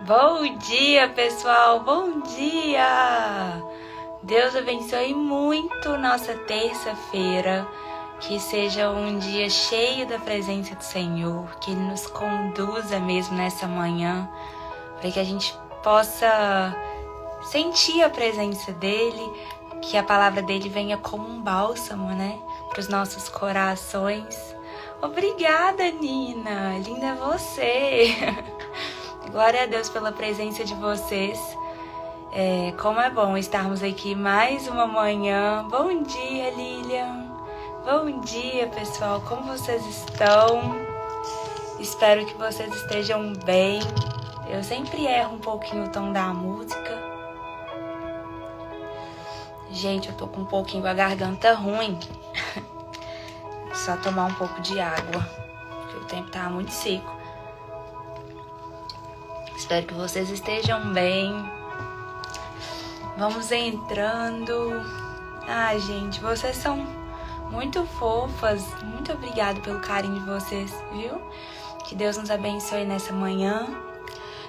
Bom dia, pessoal! Bom dia! Deus abençoe muito nossa terça-feira, que seja um dia cheio da presença do Senhor, que Ele nos conduza mesmo nessa manhã, para que a gente possa sentir a presença dEle, que a palavra dEle venha como um bálsamo, né, para os nossos corações. Obrigada, Nina! Linda é você! Glória a Deus pela presença de vocês. Como é bom estarmos aqui mais uma manhã. Bom dia, Lilian. Bom dia, pessoal. Como vocês estão? Espero que vocês estejam bem. Eu sempre erro um pouquinho o tom da música. Gente, eu tô com um pouquinho a garganta ruim. Só tomar um pouco de água, porque o tempo tá muito seco. Espero que vocês estejam bem. Vamos entrando. Ai, gente, vocês são muito fofas. Muito obrigada pelo carinho de vocês, viu? Que Deus nos abençoe nessa manhã.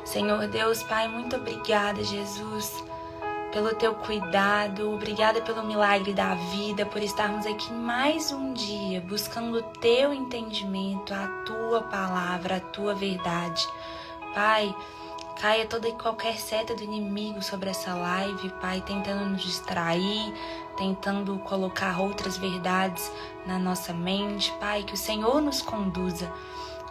Senhor Deus, Pai, muito obrigada, Jesus, pelo teu cuidado. Obrigada pelo milagre da vida, por estarmos aqui mais um dia, buscando o teu entendimento, a tua palavra, a tua verdade. Pai, caia toda e qualquer seta do inimigo sobre essa live, Pai, tentando nos distrair, tentando colocar outras verdades na nossa mente. Pai, que o Senhor nos conduza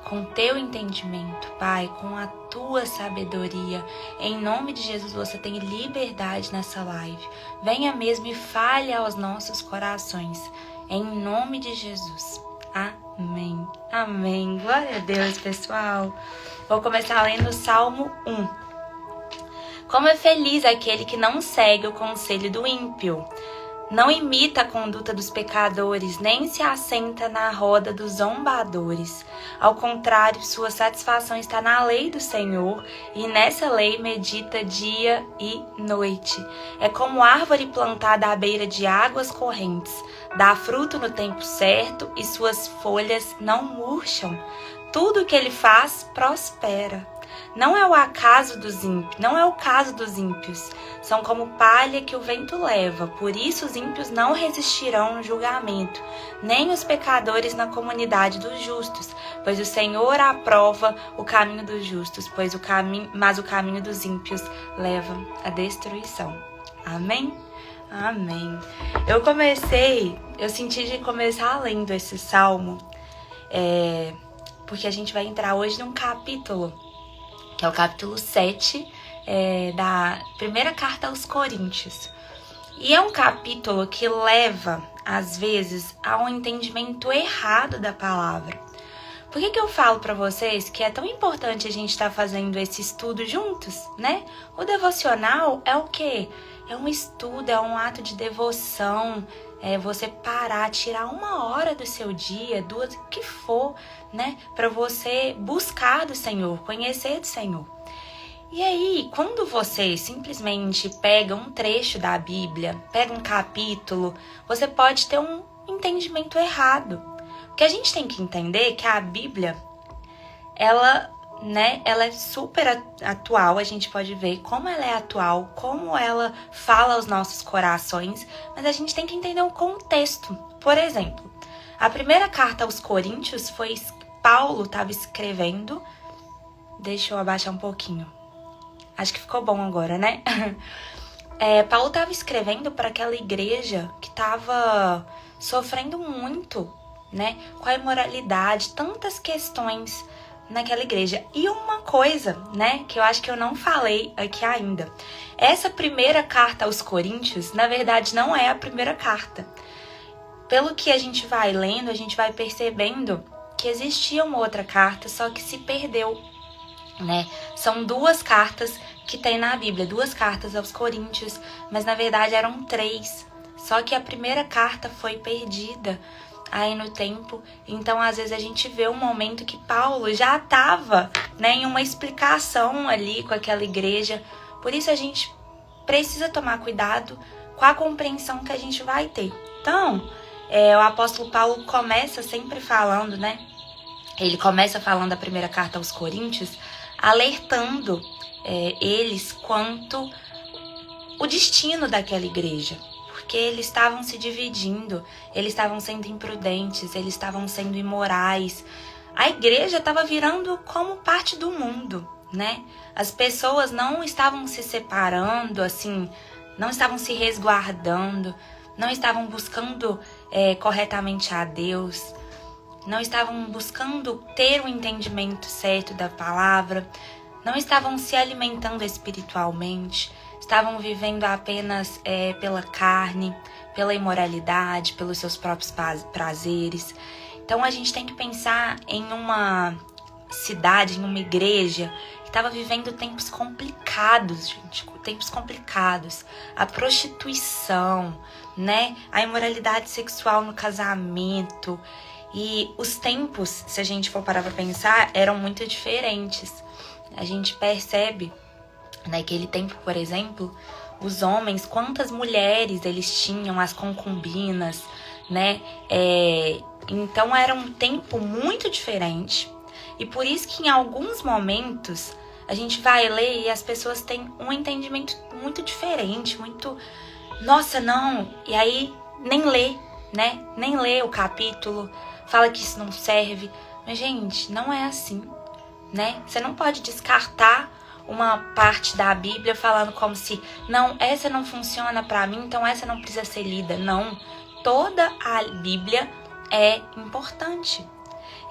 com teu entendimento, Pai, com a tua sabedoria. Em nome de Jesus, você tem liberdade nessa live. Venha mesmo e fale aos nossos corações. Em nome de Jesus. Amém. Amém. Glória a Deus, pessoal. Vou começar lendo o Salmo 1. Como é feliz aquele que não segue o conselho do ímpio, não imita a conduta dos pecadores, nem se assenta na roda dos zombadores. Ao contrário, sua satisfação está na lei do Senhor, e nessa lei medita dia e noite. É como árvore plantada à beira de águas correntes, dá fruto no tempo certo e suas folhas não murcham. Tudo o que ele faz prospera. Não é o caso dos ímpios. São como palha que o vento leva. Por isso os ímpios não resistirão no julgamento, nem os pecadores na comunidade dos justos. Pois o Senhor aprova o caminho dos justos, mas o caminho dos ímpios leva à destruição. Amém? Amém. Eu senti de começar lendo esse salmo, porque a gente vai entrar hoje num capítulo, que é o capítulo 7 da primeira carta aos Coríntios. E é um capítulo que leva, às vezes, a um entendimento errado da palavra. Por que eu falo para vocês que é tão importante a gente estar fazendo esse estudo juntos, né? O devocional é o quê? É um estudo, é um ato de devoção, é você parar, tirar 1 hora do seu dia, 2, o que for, né? Para você buscar do Senhor, conhecer do Senhor. E aí, quando você simplesmente pega um trecho da Bíblia, pega um capítulo, você pode ter um entendimento errado. Porque a gente tem que entender que a Bíblia, ela é super atual, a gente pode ver como ela é atual, como ela fala aos nossos corações, mas a gente tem que entender o contexto. Por exemplo, a primeira carta aos Coríntios Paulo estava escrevendo, deixa eu abaixar um pouquinho, acho que ficou bom agora, né? Paulo estava escrevendo para aquela igreja que estava sofrendo muito, né, com a imoralidade, tantas questões naquela igreja. E uma coisa, né, que eu acho que eu não falei aqui ainda. Essa primeira carta aos Coríntios, na verdade, não é a primeira carta. Pelo que a gente vai lendo, a gente vai percebendo que existia uma outra carta, só que se perdeu, né? São 2 cartas que tem na Bíblia, 2 cartas aos Coríntios, mas na verdade eram 3. Só que a primeira carta foi perdida aí no tempo. Então, às vezes, a gente vê um momento que Paulo já estava, né, em uma explicação ali com aquela igreja. Por isso, a gente precisa tomar cuidado com a compreensão que a gente vai ter. Então, o apóstolo Paulo começa sempre falando, né? Ele começa falando a primeira carta aos Coríntios, alertando eles quanto o destino daquela igreja. Porque eles estavam se dividindo, eles estavam sendo imprudentes, eles estavam sendo imorais. A igreja estava virando como parte do mundo, né? As pessoas não estavam se separando, assim, não estavam se resguardando, não estavam buscando corretamente a Deus, não estavam buscando ter o entendimento certo da palavra, não estavam se alimentando espiritualmente, estavam vivendo apenas pela carne, pela imoralidade, pelos seus próprios prazeres. Então a gente tem que pensar em uma cidade, em uma igreja que estava vivendo tempos complicados, gente, tempos complicados. A prostituição, né? A imoralidade sexual no casamento. E os tempos, se a gente for parar pra pensar, eram muito diferentes. A gente percebe, naquele tempo, por exemplo, os homens, quantas mulheres eles tinham, as concubinas, né? Então era um tempo muito diferente. E por isso que em alguns momentos a gente vai ler e as pessoas têm um entendimento muito diferente, muito... Nossa, não! E aí nem lê, né? Nem lê o capítulo, fala que isso não serve. Mas, gente, não é assim, né? Você não pode descartar uma parte da Bíblia falando como se, não, essa não funciona pra mim, então essa não precisa ser lida. Não, toda a Bíblia é importante.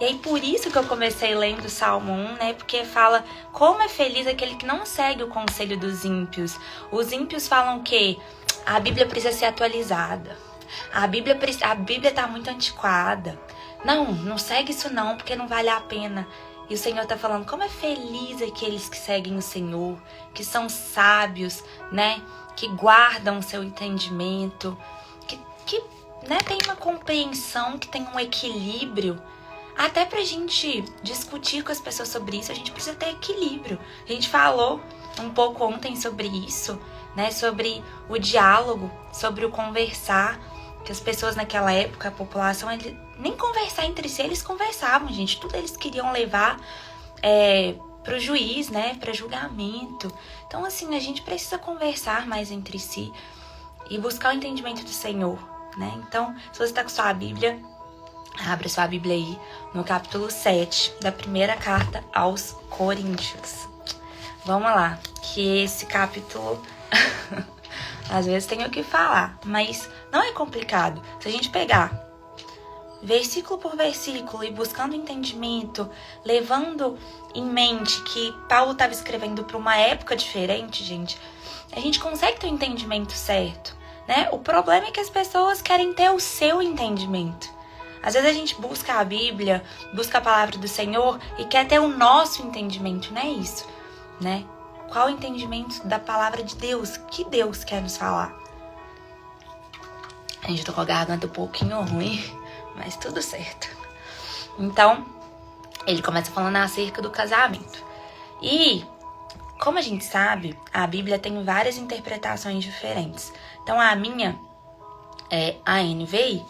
E aí por isso que eu comecei lendo o Salmo 1, né? Porque fala como é feliz aquele que não segue o conselho dos ímpios. Os ímpios falam que a Bíblia precisa ser atualizada. A Bíblia tá muito antiquada. Não segue isso não, porque não vale a pena. E o Senhor tá falando como é feliz aqueles que seguem o Senhor, que são sábios, né? Que guardam o seu entendimento, que né, tem uma compreensão, que tem um equilíbrio. Até pra gente discutir com as pessoas sobre isso, a gente precisa ter equilíbrio. A gente falou um pouco ontem sobre isso, né? Sobre o diálogo, sobre o conversar. Que as pessoas naquela época, a população, nem conversar entre si, eles conversavam, gente. Tudo eles queriam levar pro juiz, né? Pra julgamento. Então, assim, a gente precisa conversar mais entre si e buscar o entendimento do Senhor, né? Então, se você tá com sua Bíblia, abra sua Bíblia aí no capítulo 7 da primeira carta aos Coríntios. Vamos lá, que esse capítulo... Às vezes tem o que falar, mas não é complicado. Se a gente pegar versículo por versículo e buscando entendimento, levando em mente que Paulo estava escrevendo para uma época diferente, gente, a gente consegue ter o entendimento certo, né? O problema é que as pessoas querem ter o seu entendimento. Às vezes a gente busca a Bíblia, busca a palavra do Senhor e quer ter o nosso entendimento, não é isso, né? Qual o entendimento da palavra de Deus? Que Deus quer nos falar? A gente tá com a garganta um pouquinho ruim, mas tudo certo. Então, ele começa falando acerca do casamento. E, como a gente sabe, a Bíblia tem várias interpretações diferentes. Então, a minha é a NVI.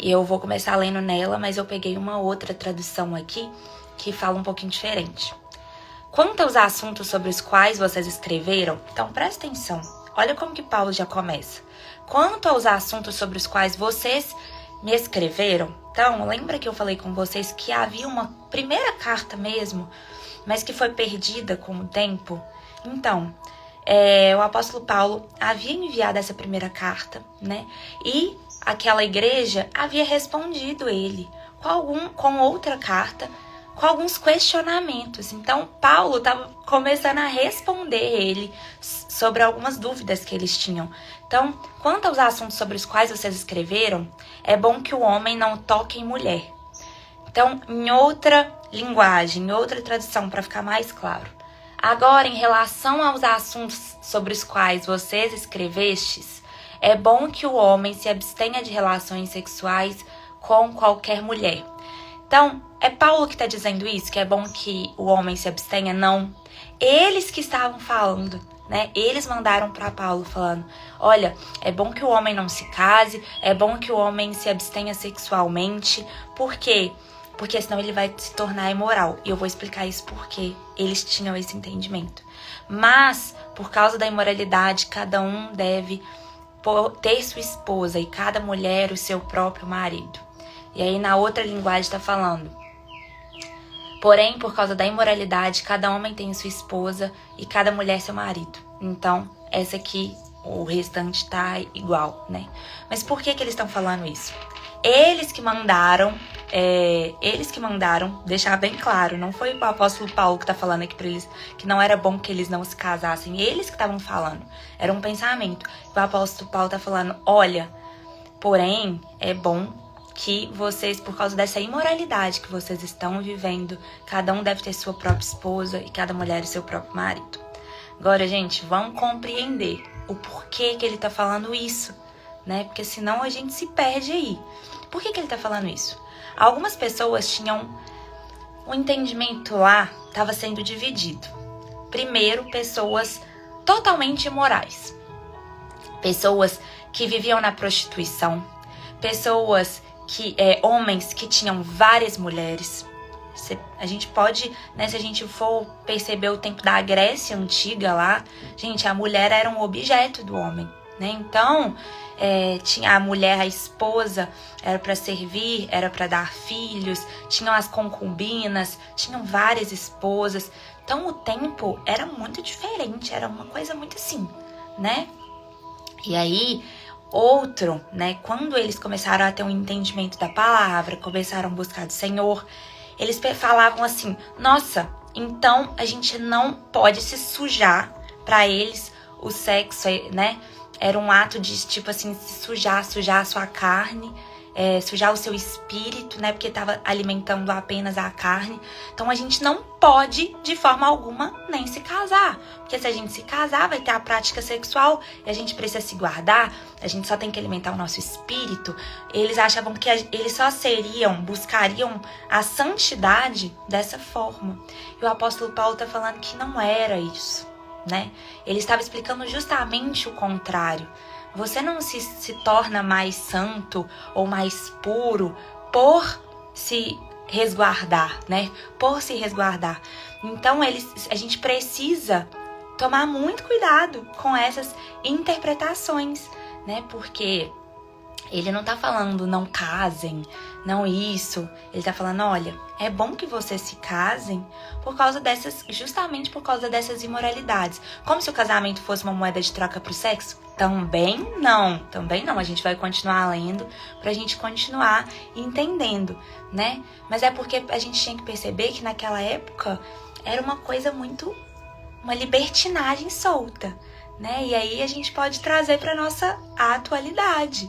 Eu vou começar lendo nela, mas eu peguei uma outra tradução aqui que fala um pouquinho diferente. Quanto aos assuntos sobre os quais vocês escreveram, então presta atenção, olha como que Paulo já começa. Quanto aos assuntos sobre os quais vocês me escreveram, então lembra que eu falei com vocês que havia uma primeira carta mesmo, mas que foi perdida com o tempo? Então, o apóstolo Paulo havia enviado essa primeira carta, né? E aquela igreja havia respondido ele com outra carta, com alguns questionamentos. Então, Paulo estava começando a responder ele sobre algumas dúvidas que eles tinham. Então, quanto aos assuntos sobre os quais vocês escreveram, é bom que o homem não toque em mulher. Então, em outra linguagem, em outra tradução, para ficar mais claro. Agora, em relação aos assuntos sobre os quais vocês escrevestes, é bom que o homem se abstenha de relações sexuais com qualquer mulher. Então, é Paulo que está dizendo isso, que é bom que o homem se abstenha? Não. Eles que estavam falando, né? Eles mandaram para Paulo falando, olha, é bom que o homem não se case, é bom que o homem se abstenha sexualmente, porque porque senão ele vai se tornar imoral. E eu vou explicar isso porque eles tinham esse entendimento. Mas, por causa da imoralidade, cada um deve ter sua esposa e cada mulher o seu próprio marido. E aí na outra linguagem está falando: porém, por causa da imoralidade, cada homem tem sua esposa e cada mulher seu marido. Então, essa aqui, o restante tá igual, né? Mas por que eles estão falando isso? Eles que mandaram, deixar bem claro, não foi o apóstolo Paulo que tá falando aqui pra eles que não era bom que eles não se casassem, eles que estavam falando, era um pensamento. O apóstolo Paulo tá falando: olha, porém, é bom que vocês, por causa dessa imoralidade que vocês estão vivendo, cada um deve ter sua própria esposa e cada mulher o seu próprio marido. Agora, gente, vamos compreender o porquê que ele tá falando isso, né? Porque senão a gente se perde aí. Por que ele tá falando isso? Algumas pessoas tinham um entendimento lá, estava sendo dividido. Primeiro, pessoas totalmente imorais. Pessoas que viviam na prostituição. Pessoas que, homens que tinham várias mulheres. A gente pode, né, se a gente for perceber o tempo da Grécia Antiga lá, gente, a mulher era um objeto do homem, né? Então, tinha a mulher, a esposa, era para servir, era para dar filhos, tinham as concubinas, tinham várias esposas. Então, o tempo era muito diferente, era uma coisa muito assim, né? E aí, né, quando eles começaram a ter um entendimento da palavra, começaram a buscar do Senhor, eles falavam assim: nossa, então a gente não pode se sujar. Para eles, o sexo, né, era um ato de, tipo assim, se sujar a sua carne, sujar o seu espírito, né, porque estava alimentando apenas a carne. Então a gente não pode, de forma alguma, nem se casar. Porque se a gente se casar, vai ter a prática sexual e a gente precisa se guardar, a gente só tem que alimentar o nosso espírito. Eles achavam que eles só buscariam a santidade dessa forma. E o apóstolo Paulo está falando que não era isso, né? Ele estava explicando justamente o contrário. Você não se torna mais santo ou mais puro por se resguardar, né? Por se resguardar. Então, a gente precisa tomar muito cuidado com essas interpretações, né? Porque ele não tá falando não casem, não isso. Ele tá falando: olha, é bom que vocês se casem justamente por causa dessas imoralidades. Como se o casamento fosse uma moeda de troca pro sexo? Também não. A gente vai continuar lendo pra gente continuar entendendo, né? Mas é porque a gente tinha que perceber que naquela época era uma coisa uma libertinagem solta, né? E aí a gente pode trazer pra nossa atualidade,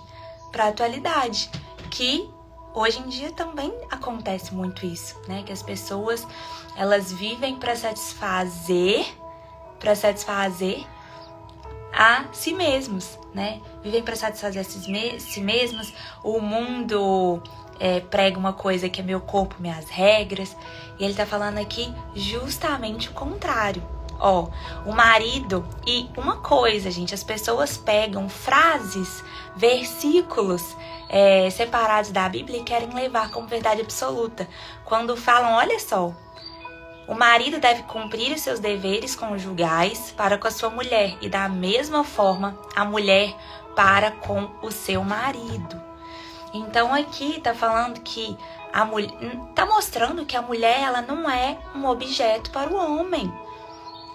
que hoje em dia também acontece muito isso, né? Que as pessoas, elas vivem para satisfazer a si mesmos, né? Vivem para satisfazer a si mesmos. O mundo prega uma coisa que é meu corpo, minhas regras. E ele tá falando aqui justamente o contrário. Ó, o marido, e uma coisa, gente, as pessoas pegam frases, versículos separados da Bíblia e querem levar como verdade absoluta. Quando falam, olha só, o marido deve cumprir os seus deveres conjugais para com a sua mulher e da mesma forma a mulher para com o seu marido. Então aqui tá falando que a mulher, tá mostrando que a mulher, ela não é um objeto para o homem,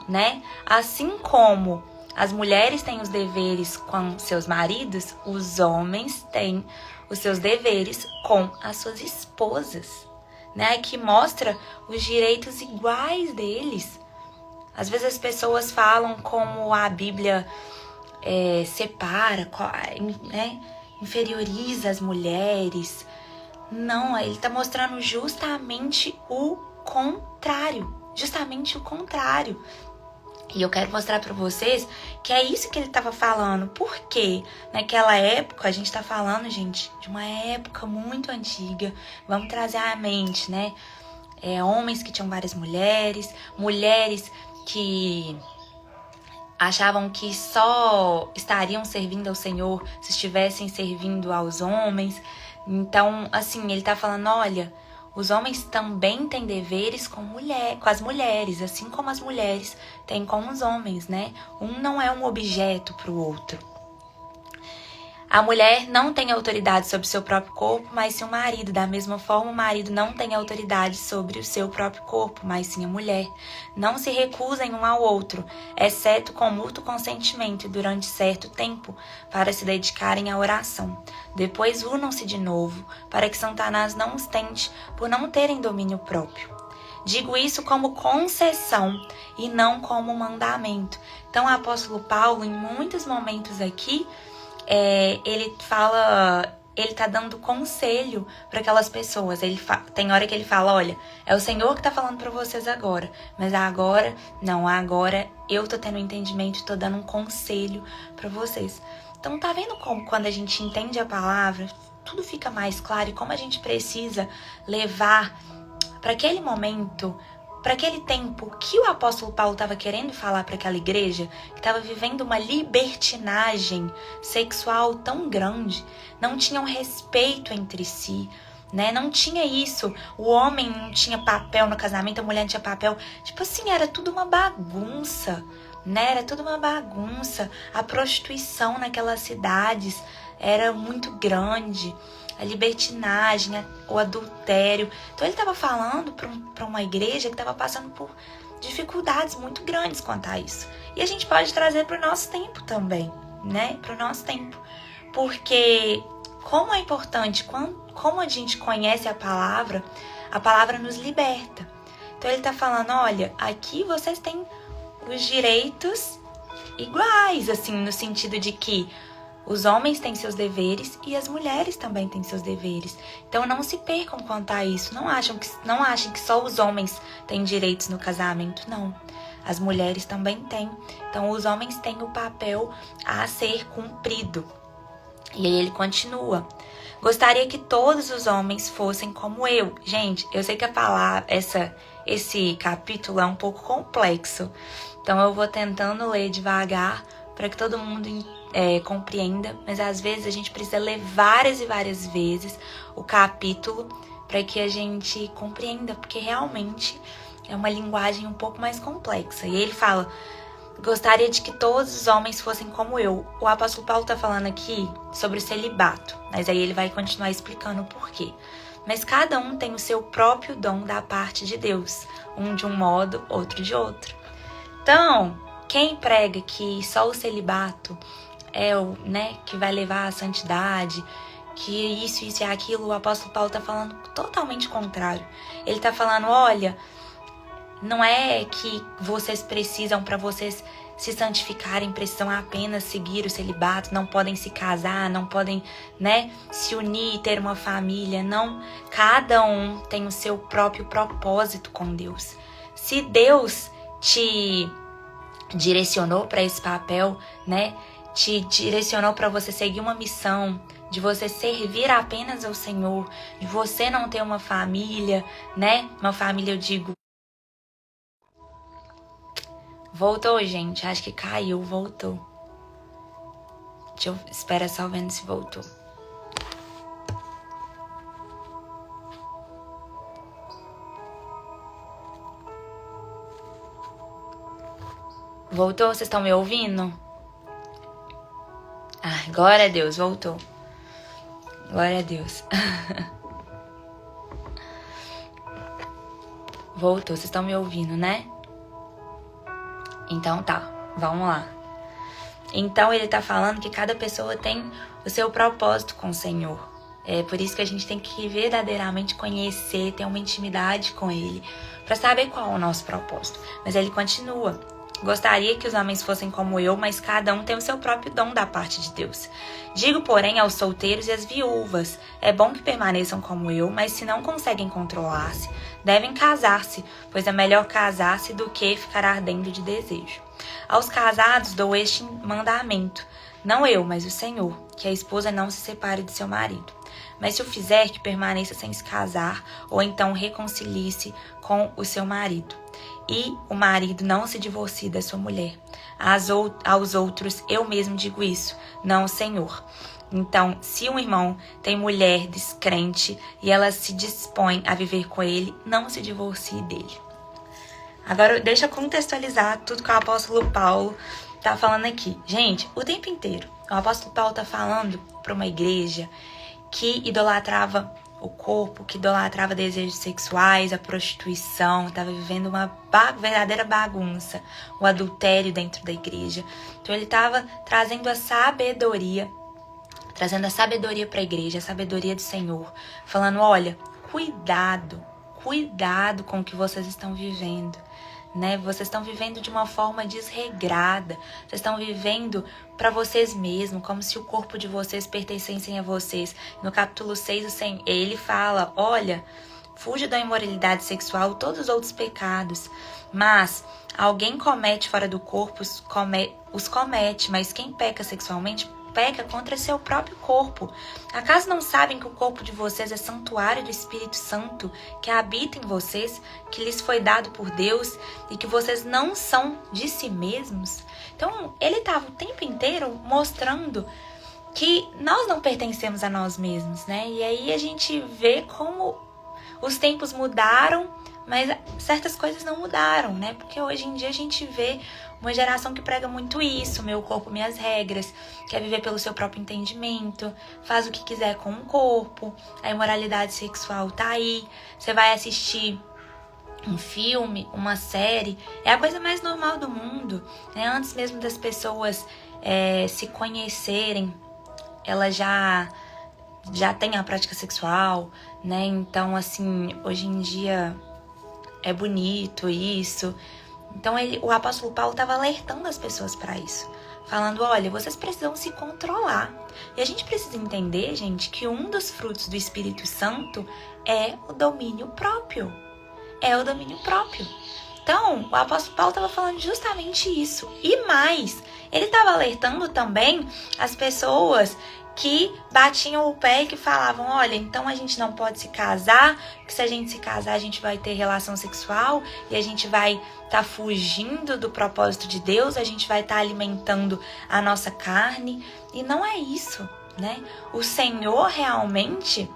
né? Assim como as mulheres têm os deveres com seus maridos, os homens têm os seus deveres com as suas esposas, né? Que mostra os direitos iguais deles. Às vezes as pessoas falam como a Bíblia separa, né? Inferioriza as mulheres. Não, ele está mostrando justamente o contrário. E eu quero mostrar para vocês que é isso que ele estava falando. Porque naquela época, a gente está falando, gente, de uma época muito antiga. Vamos trazer à mente, né? Homens que tinham várias mulheres, mulheres que achavam que só estariam servindo ao Senhor se estivessem servindo aos homens. Então, assim, ele tá falando, olha, os homens também têm deveres com as mulheres, assim como as mulheres têm com os homens, né? Um não é um objeto para o outro. A mulher não tem autoridade sobre o seu próprio corpo, mas sim o marido. Da mesma forma, o marido não tem autoridade sobre o seu próprio corpo, mas sim a mulher. Não se recusem um ao outro, exceto com mútuo consentimento e durante certo tempo, para se dedicarem à oração. Depois unam-se de novo, para que Satanás não os tente por não terem domínio próprio. Digo isso como concessão e não como mandamento. Então, o apóstolo Paulo, em muitos momentos aqui, ele tá dando conselho para aquelas pessoas. Tem hora que ele fala, olha, é o Senhor que tá falando para vocês agora, mas agora eu tô tendo entendimento, tô dando um conselho para vocês. Então tá vendo como quando a gente entende a palavra, tudo fica mais claro e como a gente precisa levar para aquele momento, para aquele tempo que o apóstolo Paulo estava querendo falar para aquela igreja, que estava vivendo uma libertinagem sexual tão grande, não tinham respeito entre si, né? Não tinha isso. O homem não tinha papel no casamento, a mulher não tinha papel. Tipo assim, era tudo uma bagunça, né? Era tudo uma bagunça. A prostituição naquelas cidades era muito grande. A libertinagem, o adultério. Então ele estava falando para uma igreja que estava passando por dificuldades muito grandes quanto a isso. E a gente pode trazer para o nosso tempo também, né? Para o nosso tempo. Porque como é importante, como a gente conhece a palavra nos liberta. Então ele está falando, olha, aqui vocês têm os direitos iguais, assim, no sentido de que os homens têm seus deveres e as mulheres também têm seus deveres. Então não se percam quanto a isso. Não achem que só os homens têm direitos no casamento, não. As mulheres também têm. Então os homens têm o papel a ser cumprido. E aí ele continua. Gostaria que todos os homens fossem como eu. Gente, eu sei que esse capítulo é um pouco complexo. Então eu vou tentando ler devagar para que todo mundo compreenda, mas às vezes a gente precisa ler várias e várias vezes o capítulo para que a gente compreenda, porque realmente é uma linguagem um pouco mais complexa. E ele fala, gostaria de que todos os homens fossem como eu. O apóstolo Paulo está falando aqui sobre o celibato, mas aí ele vai continuar explicando o porquê. Mas cada um tem o seu próprio dom da parte de Deus, um de um modo, outro de outro. Então, quem prega que só o celibato é o, né, que vai levar à santidade, que isso e aquilo, o apóstolo Paulo está falando totalmente contrário. Ele está falando, olha, não é que vocês precisam, para vocês se santificarem, precisam apenas seguir o celibato, não podem se casar, não podem, né, se unir e ter uma família, não. Cada um tem o seu próprio propósito com Deus. Se Deus te direcionou para esse papel, né, te direcionou para você seguir uma missão, de você servir apenas ao Senhor, de você não ter uma família, né? Uma família, eu digo. Voltou, gente. Acho que caiu, voltou. Espera só vendo se voltou. Voltou? Vocês estão me ouvindo? Ah, glória a Deus, voltou. Glória a Deus. Voltou, vocês estão me ouvindo, né? Então tá, vamos lá. Então ele tá falando que cada pessoa tem o seu propósito com o Senhor. É por isso que a gente tem que verdadeiramente conhecer, ter uma intimidade com Ele, para saber qual é o nosso propósito. Mas ele continua. Gostaria que os homens fossem como eu, mas cada um tem o seu próprio dom da parte de Deus. Digo, porém, aos solteiros e às viúvas, é bom que permaneçam como eu, mas se não conseguem controlar-se, devem casar-se, pois é melhor casar-se do que ficar ardendo de desejo. Aos casados dou este mandamento, não eu, mas o Senhor, que a esposa não se separe de seu marido. Mas se o fizer, que permaneça sem se casar, ou então reconcilie-se com o seu marido. E o marido não se divorcie da sua mulher. Aos outros eu mesmo digo isso, não o Senhor. Então, se um irmão tem mulher descrente e ela se dispõe a viver com ele, não se divorcie dele. Agora, deixa eu contextualizar tudo que o apóstolo Paulo tá falando aqui. Gente, o tempo inteiro, o apóstolo Paulo tá falando para uma igreja que idolatrava o corpo, que idolatrava desejos sexuais, a prostituição, estava vivendo uma verdadeira bagunça, o adultério dentro da igreja. Então ele estava trazendo a sabedoria para a igreja, a sabedoria do Senhor, falando, olha, cuidado com o que vocês estão vivendo, né? Vocês estão vivendo de uma forma desregrada, vocês estão vivendo para vocês mesmos, como se o corpo de vocês pertencessem a vocês. No capítulo 6, ele fala, olha, fuja da imoralidade sexual, todos os outros pecados, mas alguém comete fora do corpo, os comete, mas quem peca sexualmente peca contra seu próprio corpo. Acaso não sabem que o corpo de vocês é santuário do Espírito Santo, que habita em vocês, que lhes foi dado por Deus e que vocês não são de si mesmos? Então, ele estava o tempo inteiro mostrando que nós não pertencemos a nós mesmos, né? E aí a gente vê como os tempos mudaram, mas certas coisas não mudaram, né? Porque hoje em dia a gente vê uma geração que prega muito isso, meu corpo, minhas regras, quer viver pelo seu próprio entendimento, faz o que quiser com o corpo, a imoralidade sexual tá aí, você vai assistir um filme, uma série, é a coisa mais normal do mundo, né? Antes mesmo das pessoas se conhecerem, elas já têm a prática sexual, né? Então, assim, hoje em dia é bonito isso. Então, o apóstolo Paulo estava alertando as pessoas para isso. Falando, olha, vocês precisam se controlar. E a gente precisa entender, gente, que um dos frutos do Espírito Santo é o domínio próprio. É o domínio próprio. Então, o apóstolo Paulo estava falando justamente isso. E mais, ele estava alertando também as pessoas que batiam o pé e que falavam, olha, então a gente não pode se casar, porque se a gente se casar a gente vai ter relação sexual e a gente vai estar fugindo do propósito de Deus, a gente vai estar alimentando a nossa carne. E não é isso, né? O Senhor realmente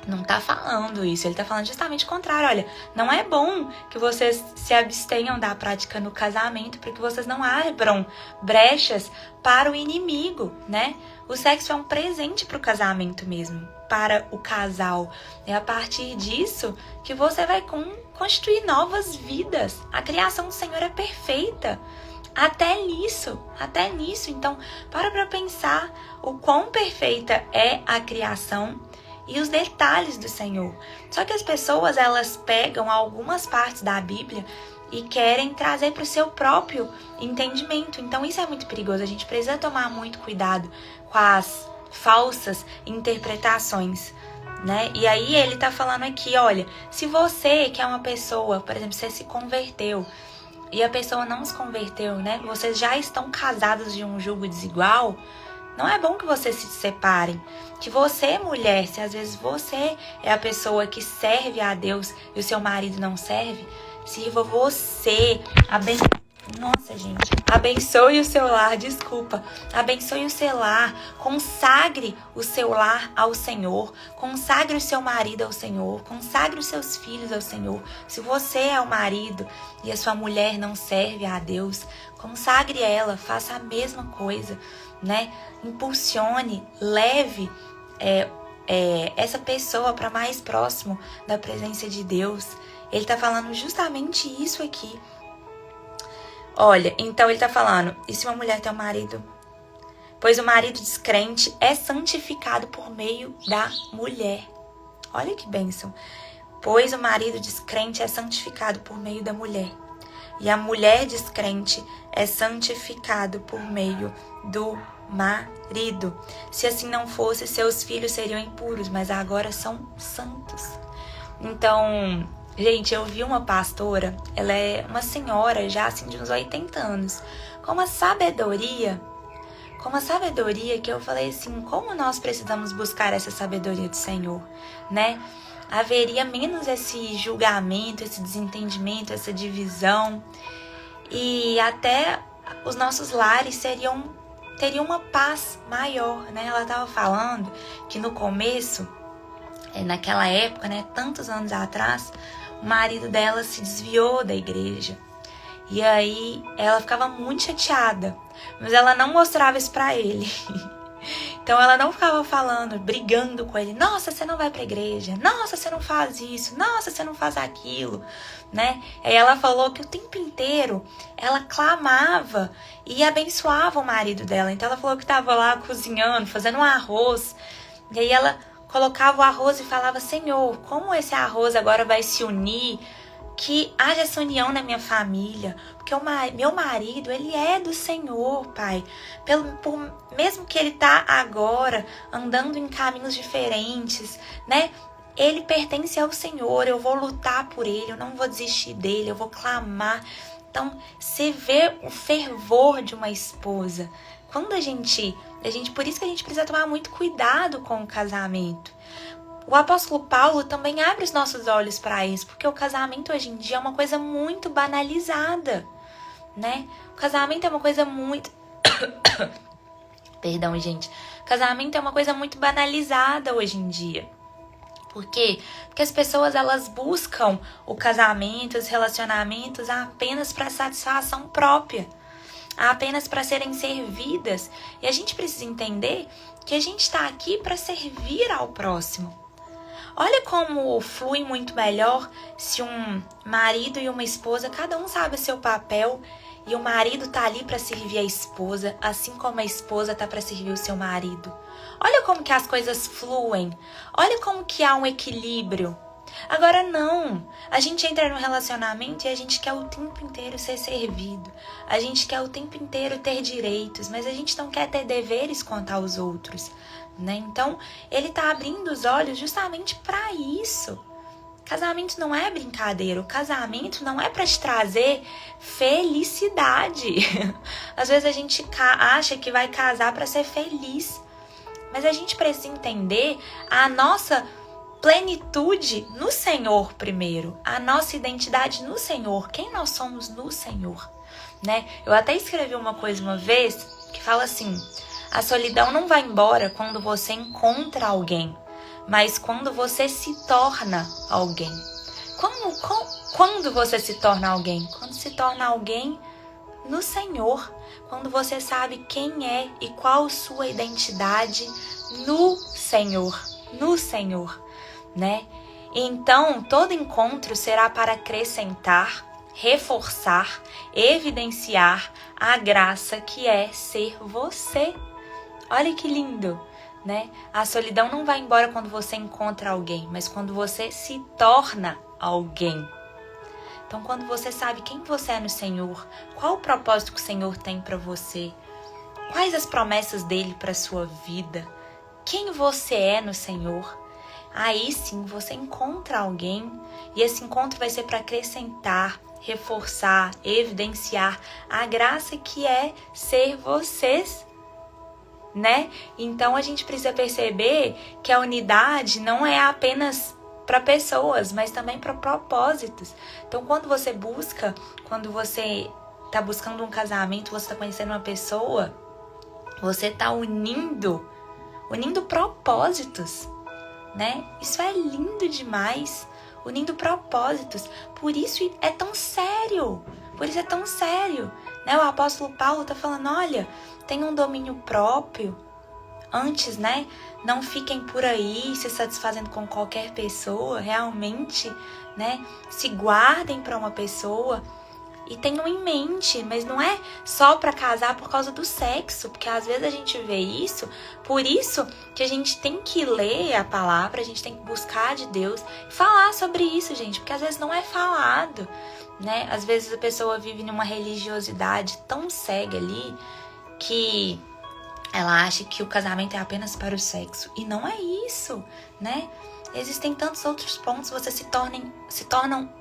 não tá falando isso, ele tá falando justamente o contrário. Olha, não é bom que vocês se abstenham da prática no casamento, porque vocês não abram brechas para o inimigo, né? O sexo é um presente para o casamento mesmo, para o casal. É a partir disso que você vai constituir novas vidas. A criação do Senhor é perfeita. Até nisso. Então, para pensar o quão perfeita é a criação e os detalhes do Senhor. Só que as pessoas, elas pegam algumas partes da Bíblia e querem trazer para o seu próprio entendimento. Então isso é muito perigoso, a gente precisa tomar muito cuidado com as falsas interpretações, né? E aí ele tá falando aqui, olha, se você que é uma pessoa, por exemplo, você se converteu e a pessoa não se converteu, né? Vocês já estão casados de um jugo desigual, não é bom que vocês se separem. Que você, mulher, se às vezes você é a pessoa que serve a Deus e o seu marido não serve, sirva você. Nossa, gente. Abençoe o seu lar, Abençoe o seu lar. Consagre o seu lar ao Senhor. Consagre o seu marido ao Senhor. Consagre os seus filhos ao Senhor. Se você é o marido e a sua mulher não serve a Deus, consagre ela. Faça a mesma coisa, né? Impulsione, leve essa pessoa para mais próximo da presença de Deus. Ele tá falando justamente isso aqui. Olha, então ele tá falando, e se uma mulher tem um marido? Pois o marido descrente é santificado por meio da mulher. Olha que bênção. Pois o marido descrente é santificado por meio da mulher. E a mulher descrente é santificado por meio do marido. Se assim não fosse, seus filhos seriam impuros, mas agora são santos. Então, gente, eu vi uma pastora, ela é uma senhora já assim de uns 80 anos, com uma sabedoria que eu falei assim, como nós precisamos buscar essa sabedoria do Senhor, né? Haveria menos esse julgamento, esse desentendimento, essa divisão, e até os nossos lares seriam teria uma paz maior, né? Ela estava falando que no começo, naquela época, né, tantos anos atrás, o marido dela se desviou da igreja. E aí ela ficava muito chateada, mas ela não mostrava isso pra ele. Então ela não ficava falando, brigando com ele. Nossa, você não vai pra igreja. Nossa, você não faz isso. Nossa, você não faz aquilo, né? Aí ela falou que o tempo inteiro ela clamava e abençoava o marido dela. Então ela falou que estava lá cozinhando, fazendo um arroz. E aí ela colocava o arroz e falava: Senhor, como esse arroz agora vai se unir? Que haja essa união na minha família, porque meu marido, ele é do Senhor, Pai. Mesmo que ele tá agora andando em caminhos diferentes, né? Ele pertence ao Senhor, eu vou lutar por ele, eu não vou desistir dele, eu vou clamar. Então, você vê o fervor de uma esposa. Quando por isso que a gente precisa tomar muito cuidado com o casamento. O apóstolo Paulo também abre os nossos olhos para isso, porque o casamento hoje em dia é uma coisa muito banalizada, né? O casamento é uma coisa muito... Perdão, gente. O casamento é uma coisa muito banalizada hoje em dia. Por quê? Porque as pessoas, elas buscam o casamento, os relacionamentos apenas para satisfação própria, apenas para serem servidas. E a gente precisa entender que a gente está aqui para servir ao próximo. Olha como flui muito melhor se um marido e uma esposa, cada um sabe o seu papel, e o marido tá ali para servir a esposa, assim como a esposa tá para servir o seu marido. Olha como que as coisas fluem. Olha como que há um equilíbrio. Agora não, a gente entra no relacionamento e a gente quer o tempo inteiro ser servido. A gente quer o tempo inteiro ter direitos, mas a gente não quer ter deveres quanto aos outros, né? Então, ele tá abrindo os olhos justamente para isso. Casamento não é brincadeira, o casamento não é para te trazer felicidade. Às vezes a gente acha que vai casar para ser feliz, mas a gente precisa entender a nossa plenitude no Senhor primeiro, a nossa identidade no Senhor, quem nós somos no Senhor, né? Eu até escrevi uma coisa uma vez que fala assim: a solidão não vai embora quando você encontra alguém, mas quando você se torna alguém. Quando você se torna alguém? Quando se torna alguém no Senhor, quando você sabe quem é e qual sua identidade no Senhor, né? Então, todo encontro será para acrescentar, reforçar, evidenciar a graça que é ser você. Olha que lindo, né? A solidão não vai embora quando você encontra alguém, mas quando você se torna alguém. Então, quando você sabe quem você é no Senhor, qual o propósito que o Senhor tem para você, quais as promessas dele para sua vida, quem você é no Senhor, aí sim você encontra alguém, e esse encontro vai ser para acrescentar, reforçar, evidenciar a graça que é ser vocês, né? Então a gente precisa perceber que a unidade não é apenas para pessoas, mas também para propósitos. Então quando você está buscando um casamento, você está conhecendo uma pessoa, você está unindo propósitos, né? Isso é lindo demais, unindo propósitos. Por isso é tão sério, né? O apóstolo Paulo está falando: olha, tem um domínio próprio. Antes, né? Não fiquem por aí se satisfazendo com qualquer pessoa, realmente, né? Se guardem para uma pessoa e tenham em mente, mas não é só para casar por causa do sexo, porque às vezes a gente vê isso. Por isso que a gente tem que ler a palavra, a gente tem que buscar de Deus e falar sobre isso, gente, porque às vezes não é falado, né? Às vezes a pessoa vive numa religiosidade tão cega ali que ela acha que o casamento é apenas para o sexo. E não é isso, né? Existem tantos outros pontos. Vocês se tornam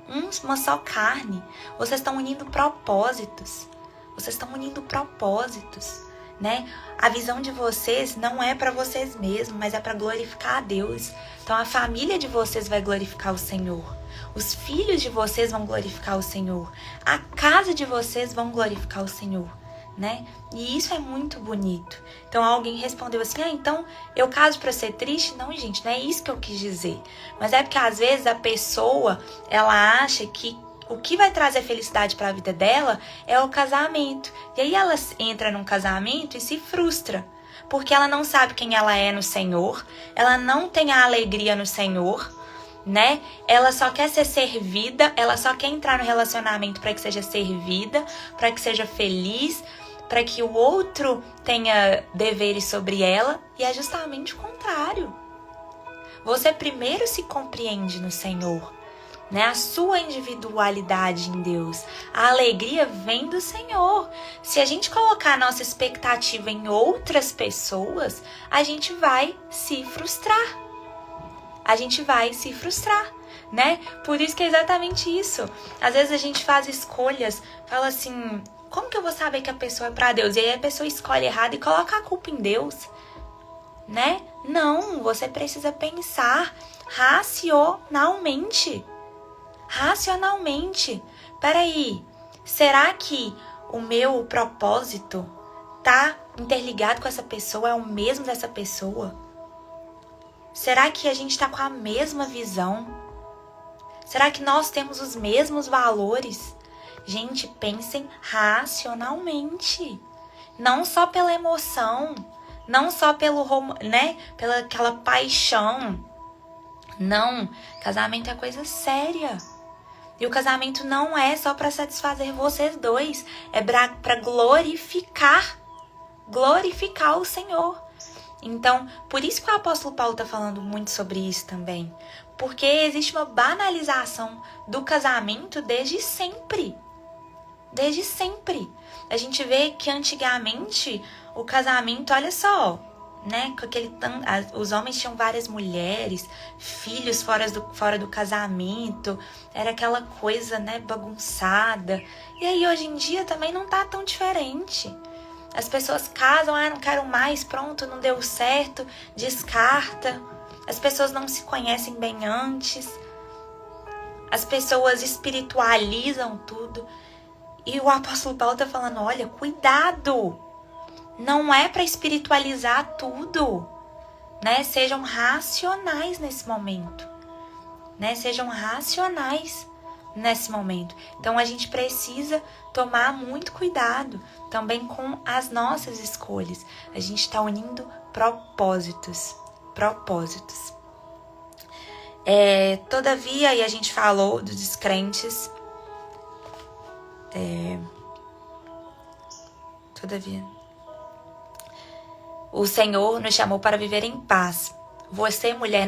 uma só carne. Vocês estão unindo propósitos. Né? A visão de vocês não é para vocês mesmos, mas é para glorificar a Deus. Então a família de vocês vai glorificar o Senhor. Os filhos de vocês vão glorificar o Senhor. A casa de vocês vão glorificar o Senhor. né? E isso é muito bonito. Então alguém respondeu assim: então eu caso para ser triste? Não, gente, não é isso que eu quis dizer. Mas é porque às vezes a pessoa, ela acha que o que vai trazer felicidade para a vida dela é o casamento. E aí ela entra num casamento e se frustra, porque ela não sabe quem ela é no Senhor, ela não tem a alegria no Senhor, né? Ela só quer ser servida, ela só quer entrar no relacionamento para que seja servida, para que seja feliz, para que o outro tenha deveres sobre ela, e é justamente o contrário. Você primeiro se compreende no Senhor, né? A sua individualidade em Deus. A alegria vem do Senhor. Se a gente colocar a nossa expectativa em outras pessoas, a gente vai se frustrar. A gente vai se frustrar, né? Por isso que é exatamente isso. Às vezes a gente faz escolhas, fala assim: como que eu vou saber que a pessoa é para Deus? E aí a pessoa escolhe errado e coloca a culpa em Deus, né? Não, você precisa pensar racionalmente. Racionalmente. Peraí, será que o meu propósito tá interligado com essa pessoa? É o mesmo dessa pessoa? Será que a gente tá com a mesma visão? Será que nós temos os mesmos valores? Gente, pensem racionalmente. Não só pela emoção, não só pelo, né, pela aquela paixão. Não, casamento é coisa séria. E o casamento não é só para satisfazer vocês dois, é para glorificar o Senhor. Então, por isso que o apóstolo Paulo está falando muito sobre isso também. Porque existe uma banalização do casamento desde sempre. Desde sempre. A gente vê que antigamente o casamento, olha só, né? Os homens tinham várias mulheres, filhos fora do casamento. Era aquela coisa, né, bagunçada. E aí hoje em dia também não tá tão diferente. As pessoas casam, não quero mais, pronto, não deu certo, descarta. As pessoas não se conhecem bem antes. As pessoas espiritualizam tudo. E o apóstolo Paulo tá falando: olha, cuidado. Não é para espiritualizar tudo, né? Sejam racionais nesse momento, né? Sejam racionais nesse momento. Então a gente precisa tomar muito cuidado também com as nossas escolhas. A gente está unindo propósitos. Todavia, e a gente falou dos descrentes. Todavia, o Senhor nos chamou para viver em paz. Você, mulher,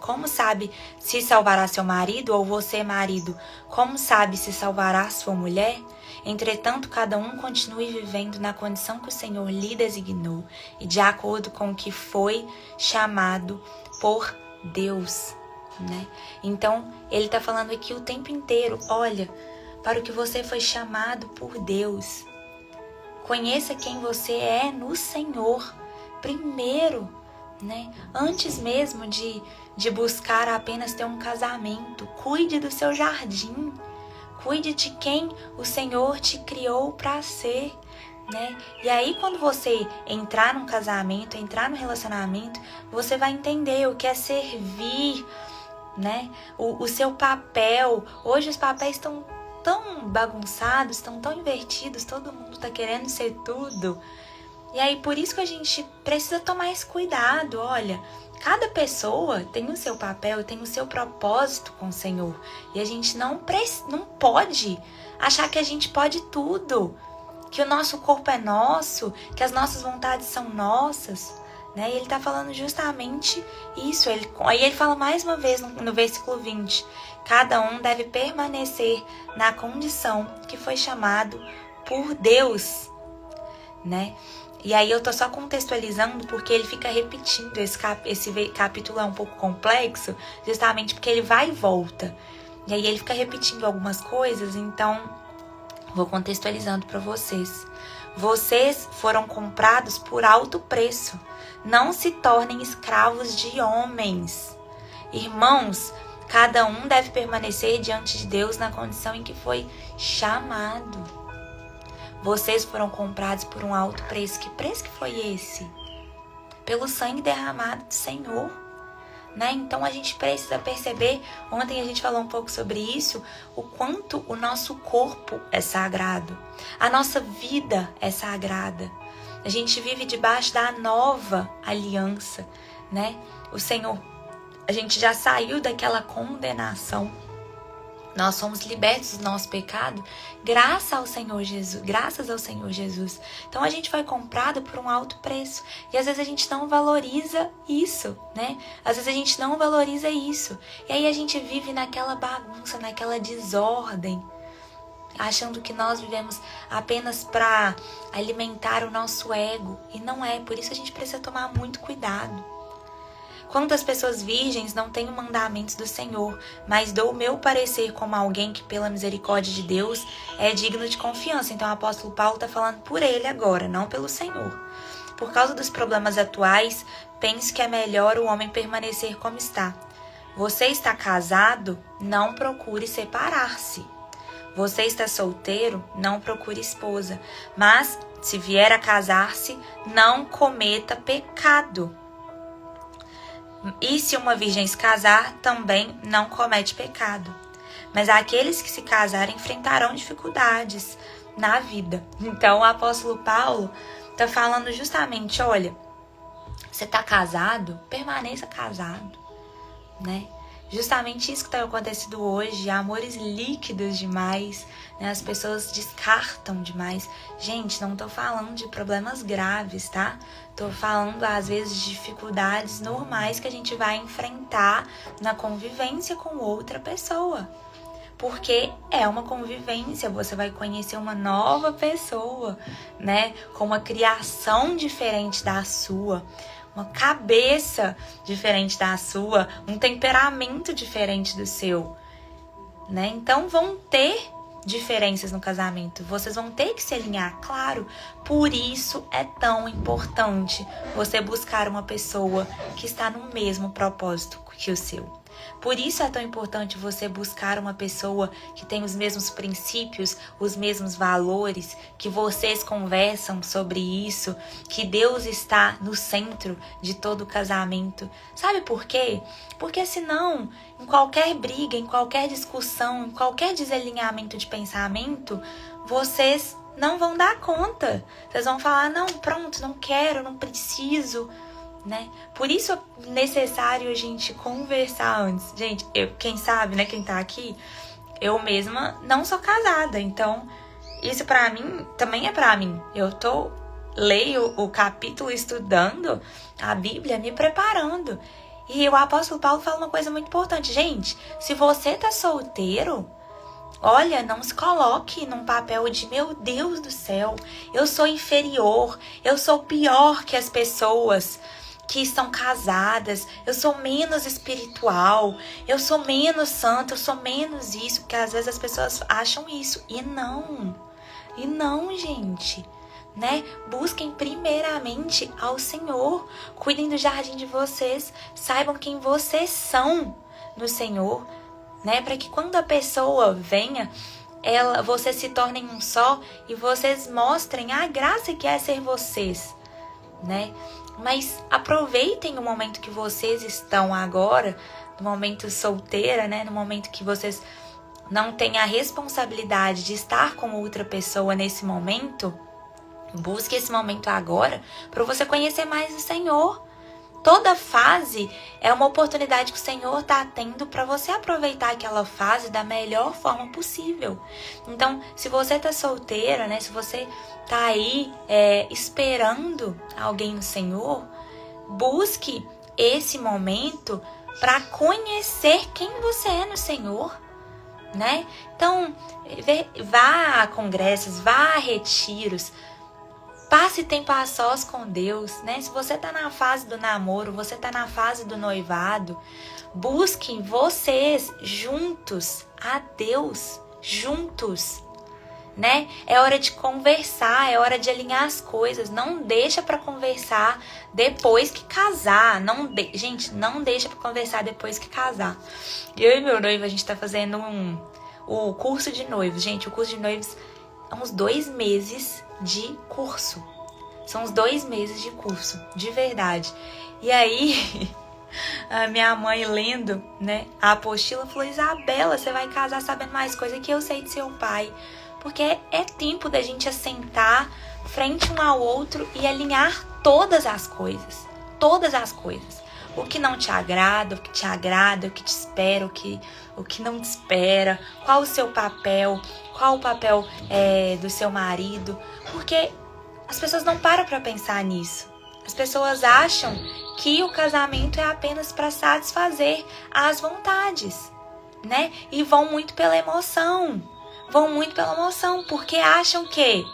como sabe se salvará seu marido? Ou você, marido, como sabe se salvará sua mulher? Entretanto, cada um continue vivendo na condição que o Senhor lhe designou e de acordo com o que foi chamado por Deus, né? Então, ele está falando aqui o tempo inteiro: olha, para o que você foi chamado por Deus. Conheça quem você é no Senhor primeiro, né? Antes mesmo de buscar apenas ter um casamento. Cuide do seu jardim. Cuide de quem o Senhor te criou para ser, né? E aí, quando você entrar num casamento, entrar no relacionamento, você vai entender o que é servir, né? O seu papel. Hoje os papéis estão tão bagunçados, estão tão invertidos, todo mundo tá querendo ser tudo. E aí, por isso que a gente precisa tomar esse cuidado. Olha, cada pessoa tem o seu papel, tem o seu propósito com o Senhor. E a gente não pode achar que a gente pode tudo, que o nosso corpo é nosso, que as nossas vontades são nossas, né? E ele tá falando justamente isso. Aí ele fala mais uma vez no versículo 20: cada um deve permanecer na condição que foi chamado por Deus, né? E aí eu tô só contextualizando porque ele fica repetindo. Esse capítulo é um pouco complexo, justamente porque ele vai e volta. E aí ele fica repetindo algumas coisas, então vou contextualizando para vocês. Vocês foram comprados por alto preço. Não se tornem escravos de homens. Irmãos, cada um deve permanecer diante de Deus na condição em que foi chamado. Vocês foram comprados por um alto preço. Que preço que foi esse? Pelo sangue derramado do Senhor. Né? Então a gente precisa perceber, ontem a gente falou um pouco sobre isso, o quanto o nosso corpo é sagrado. A nossa vida é sagrada. A gente vive debaixo da nova aliança, né? O Senhor, a gente já saiu daquela condenação. Nós somos libertos do nosso pecado graças ao Senhor Jesus. Então a gente foi comprado por um alto preço. E às vezes a gente não valoriza isso, né? Às vezes a gente não valoriza isso. E aí a gente vive naquela bagunça, naquela desordem, achando que nós vivemos apenas para alimentar o nosso ego. E não é, por isso a gente precisa tomar muito cuidado. Quantas pessoas virgens não têm o mandamento do Senhor, mas dou o meu parecer como alguém que pela misericórdia de Deus é digno de confiança. Então o apóstolo Paulo está falando por ele agora, não pelo Senhor. Por causa dos problemas atuais, penso que é melhor o homem permanecer como está. Você está casado? Não procure separar-se. Você está solteiro? Não procure esposa. Mas, se vier a casar-se, não cometa pecado. E se uma virgem se casar, também não comete pecado. Mas aqueles que se casarem enfrentarão dificuldades na vida. Então o apóstolo Paulo está falando justamente, olha, você está casado? Permaneça casado, né? Justamente isso que está acontecendo hoje, amores líquidos demais, né? As pessoas descartam demais. Gente, não tô falando de problemas graves, tá? Tô falando, às vezes, de dificuldades normais que a gente vai enfrentar na convivência com outra pessoa. Porque é uma convivência, você vai conhecer uma nova pessoa, né? Com uma criação diferente da sua, uma cabeça diferente da sua, um temperamento diferente do seu, né? Então vão ter diferenças no casamento, vocês vão ter que se alinhar, claro. Por isso é tão importante você buscar uma pessoa que está no mesmo propósito que o seu. Por isso é tão importante você buscar uma pessoa que tem os mesmos princípios, os mesmos valores, que vocês conversam sobre isso, que Deus está no centro de todo o casamento. Sabe por quê? Porque senão, em qualquer briga, em qualquer discussão, em qualquer desalinhamento de pensamento, vocês não vão dar conta. Vocês vão falar, não, pronto, não quero, não preciso, né? Por isso é necessário a gente conversar antes. Gente, quem sabe, né, quem tá aqui, eu mesma não sou casada, então isso pra mim também é pra mim. Leio o capítulo estudando a Bíblia, me preparando. E o apóstolo Paulo fala uma coisa muito importante. Gente, se você tá solteiro, olha, não se coloque num papel de, meu Deus do céu, eu sou inferior, eu sou pior que as pessoas que estão casadas, eu sou menos espiritual, eu sou menos santa, eu sou menos isso, porque às vezes as pessoas acham isso. E não, gente, né? Busquem primeiramente ao Senhor, cuidem do jardim de vocês, saibam quem vocês são no Senhor, né? Para que quando a pessoa venha, vocês se tornem um só e vocês mostrem a graça que é ser vocês, né? Mas aproveitem o momento que vocês estão agora, no momento solteira, né? No momento que vocês não têm a responsabilidade de estar com outra pessoa nesse momento. Busque esse momento agora para você conhecer mais o Senhor. Toda fase é uma oportunidade que o Senhor está tendo para você aproveitar aquela fase da melhor forma possível. Então, se você está solteira, né? Se você está aí esperando alguém no Senhor, busque esse momento para conhecer quem você é no Senhor, né? Então, vá a congressos, vá a retiros, passe tempo a sós com Deus, né? Se você tá na fase do namoro, você tá na fase do noivado, busquem vocês juntos a Deus, juntos, né? É hora de conversar, é hora de alinhar as coisas. Não deixa pra conversar depois que casar. Gente, não deixa pra conversar depois que casar. Eu e meu noivo, a gente tá fazendo o curso de noivos. Gente, o curso de noivos, uns 2 meses de curso. São uns 2 meses de curso, de verdade. E aí, a minha mãe lendo, né, a apostila, falou: Isabela, você vai casar sabendo mais coisa que eu sei de seu pai. Porque é tempo da gente assentar frente um ao outro e alinhar todas as coisas. Todas as coisas. O que não te agrada, o que te agrada, o que te espera, o que não te espera. Qual o seu papel, qual o papel do seu marido. Porque as pessoas não param para pensar nisso. As pessoas acham que o casamento é apenas para satisfazer as vontades, né? E vão muito pela emoção. Porque acham que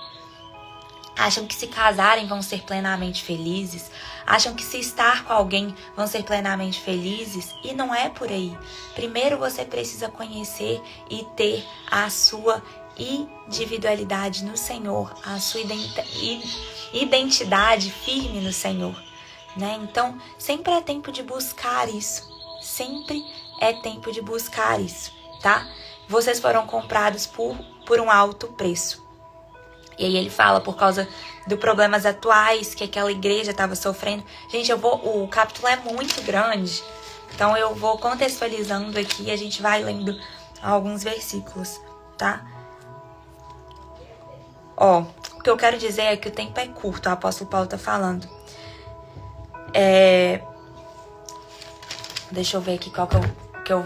se casarem vão ser plenamente felizes, acham que se estar com alguém vão ser plenamente felizes, e não é por aí. Primeiro você precisa conhecer e ter a sua individualidade no Senhor, a sua identidade firme no Senhor, né? Então, sempre é tempo de buscar isso. Sempre é tempo de buscar isso, tá? Vocês foram comprados por um alto preço. E aí ele fala por causa dos problemas atuais que aquela igreja estava sofrendo. Gente, o capítulo é muito grande, então eu vou contextualizando aqui e a gente vai lendo alguns versículos, tá? Ó, o que eu quero dizer é que o tempo é curto, o apóstolo Paulo tá falando. Deixa eu ver aqui qual que eu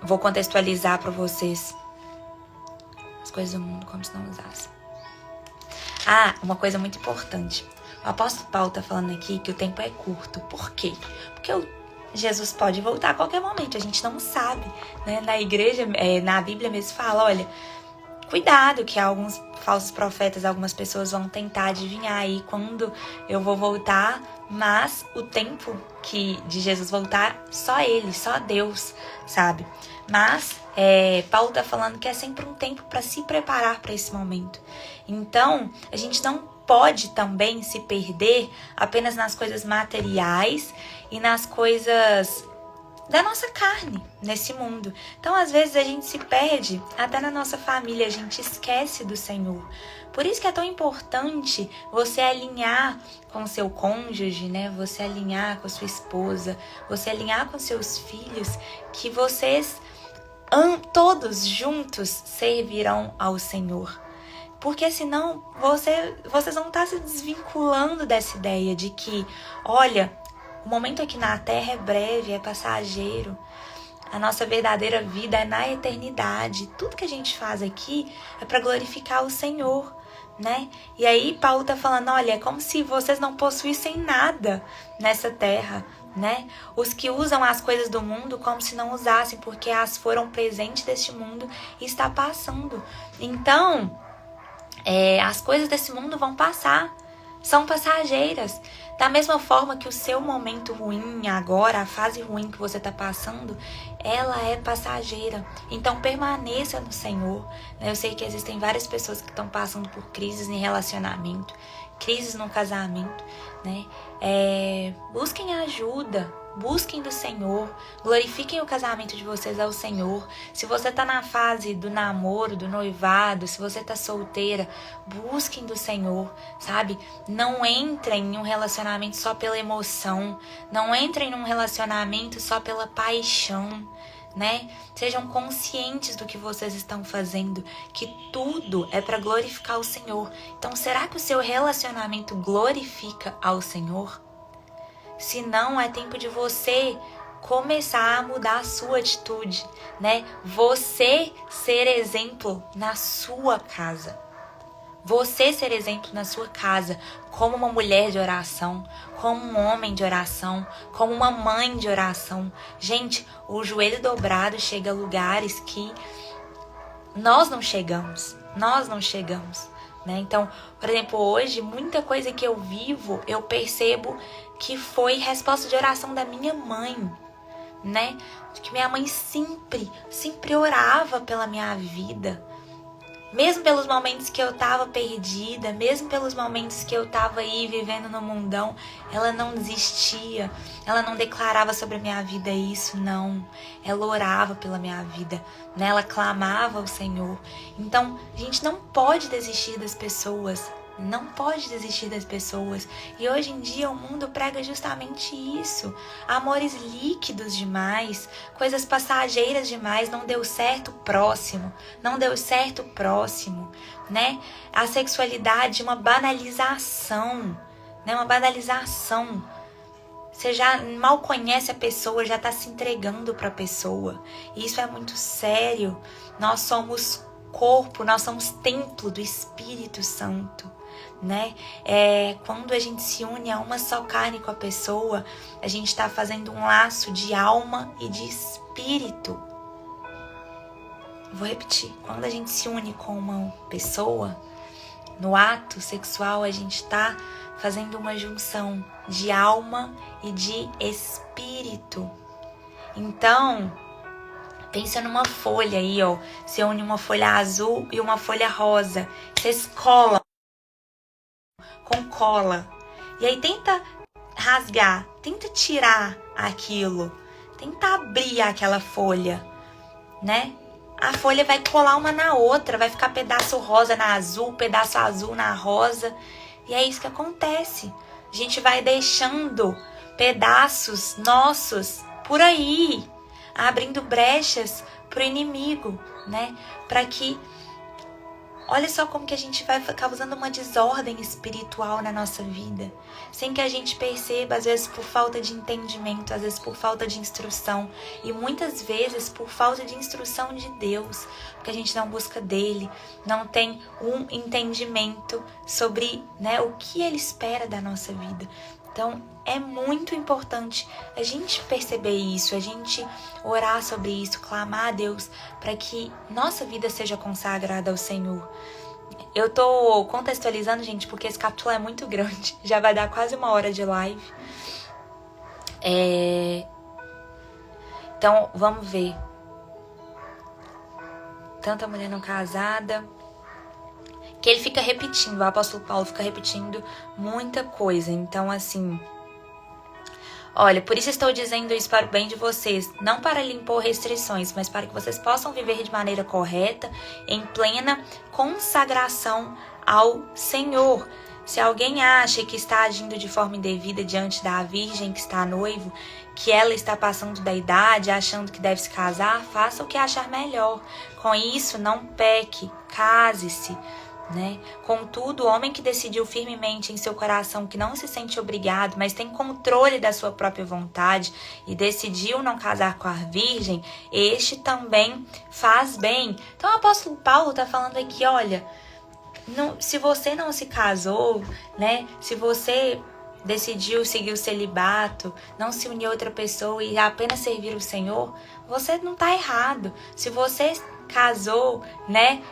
vou contextualizar para vocês. As coisas do mundo como se não usassem. Ah, uma coisa muito importante. O apóstolo Paulo tá falando aqui que o tempo é curto. Por quê? Porque Jesus pode voltar a qualquer momento, a gente não sabe, né? Na igreja, na Bíblia mesmo fala, olha, cuidado que alguns falsos profetas, algumas pessoas vão tentar adivinhar aí quando eu vou voltar, mas o tempo de Jesus voltar, só Ele, só Deus, sabe? Mas Paulo tá falando que é sempre um tempo para se preparar para esse momento. Então, a gente não pode também se perder apenas nas coisas materiais e nas coisas da nossa carne nesse mundo. Então, às vezes, a gente se perde até na nossa família, a gente esquece do Senhor. Por isso que é tão importante você alinhar com o seu cônjuge, né? Você alinhar com a sua esposa, você alinhar com seus filhos, que vocês todos juntos servirão ao Senhor. Porque senão vocês vão estar se desvinculando dessa ideia de que, olha, o momento aqui na Terra é breve, é passageiro. A nossa verdadeira vida é na eternidade. Tudo que a gente faz aqui é para glorificar o Senhor, né? E aí Paulo tá falando, olha, é como se vocês não possuíssem nada nessa terra, né? Os que usam as coisas do mundo como se não usassem, porque as foram presentes deste mundo e está passando. Então, as coisas desse mundo vão passar, são passageiras. Da mesma forma que o seu momento ruim agora, a fase ruim que você está passando, ela é passageira. Então permaneça no Senhor. Eu sei que existem várias pessoas que estão passando por crises em relacionamento, crises no casamento, né? Busquem ajuda. Busquem do Senhor, glorifiquem o casamento de vocês ao Senhor. Se você tá na fase do namoro, do noivado, se você tá solteira, busquem do Senhor, sabe? Não entrem em um relacionamento só pela emoção, não entrem num relacionamento só pela paixão, né? Sejam conscientes do que vocês estão fazendo, que tudo é para glorificar o Senhor. Então, será que o seu relacionamento glorifica ao Senhor? Se não, é tempo de você começar a mudar a sua atitude, né? Você ser exemplo na sua casa. Você ser exemplo na sua casa, como uma mulher de oração, como um homem de oração, como uma mãe de oração. Gente, o joelho dobrado chega a lugares que nós não chegamos. Né? Então, por exemplo, hoje, muita coisa que eu vivo, eu percebo que foi resposta de oração da minha mãe, né? Que minha mãe sempre orava pela minha vida, Mesmo pelos momentos que eu tava perdida, mesmo pelos momentos que eu tava aí vivendo no mundão, ela não desistia, ela não declarava sobre a minha vida isso, não. Ela orava pela minha vida, né? Ela clamava ao Senhor. Então, a gente não pode desistir das pessoas, não pode desistir das pessoas. E hoje em dia o mundo prega justamente isso. Amores líquidos demais, coisas passageiras demais, não deu certo, próximo. Não deu certo, próximo, né? A sexualidade, uma banalização, né? Uma banalização. Você já mal conhece a pessoa, já está se entregando para a pessoa. E isso é muito sério. Nós somos corpo, nós somos templo do Espírito Santo, né? Quando a gente se une a uma só carne com a pessoa, a gente está fazendo um laço de alma e de espírito. Vou repetir. Quando a gente se une com uma pessoa, no ato sexual, a gente está fazendo uma junção de alma e de espírito. Então, pensa numa folha aí, ó. Você une uma folha azul e uma folha rosa. Vocês colam com cola. E aí tenta rasgar, tenta tirar aquilo, tenta abrir aquela folha, né? A folha vai colar uma na outra, vai ficar pedaço rosa na azul, pedaço azul na rosa. E é isso que acontece. A gente vai deixando pedaços nossos por aí, abrindo brechas pro inimigo, né? Para que, olha só como que a gente vai causando uma desordem espiritual na nossa vida, sem que a gente perceba, às vezes por falta de entendimento, às vezes por falta de instrução, e muitas vezes por falta de instrução de Deus, porque a gente não busca dele, não tem um entendimento sobre, né, o que ele espera da nossa vida. Então, é muito importante a gente perceber isso, a gente orar sobre isso, clamar a Deus para que nossa vida seja consagrada ao Senhor. Eu tô contextualizando, gente, porque esse capítulo é muito grande, já vai dar quase 1 hora de live. Então, vamos ver. Tanta mulher não casada, que ele fica repetindo, o apóstolo Paulo fica repetindo muita coisa. Então, assim, olha, por isso estou dizendo isso para o bem de vocês, não para lhe impor restrições, mas para que vocês possam viver de maneira correta, em plena consagração ao Senhor. Se alguém acha que está agindo de forma indevida diante da virgem que está noivo, que ela está passando da idade, achando que deve se casar, faça o que achar melhor. Com isso, não peque, case-se, né? Contudo, o homem que decidiu firmemente em seu coração que não se sente obrigado, mas tem controle da sua própria vontade e decidiu não casar com a virgem, este também faz bem. Então o apóstolo Paulo está falando aqui, olha, se você não se casou, né? Se você decidiu seguir o celibato, não se unir a outra pessoa e apenas servir o Senhor, você não está errado. Se você casou, né,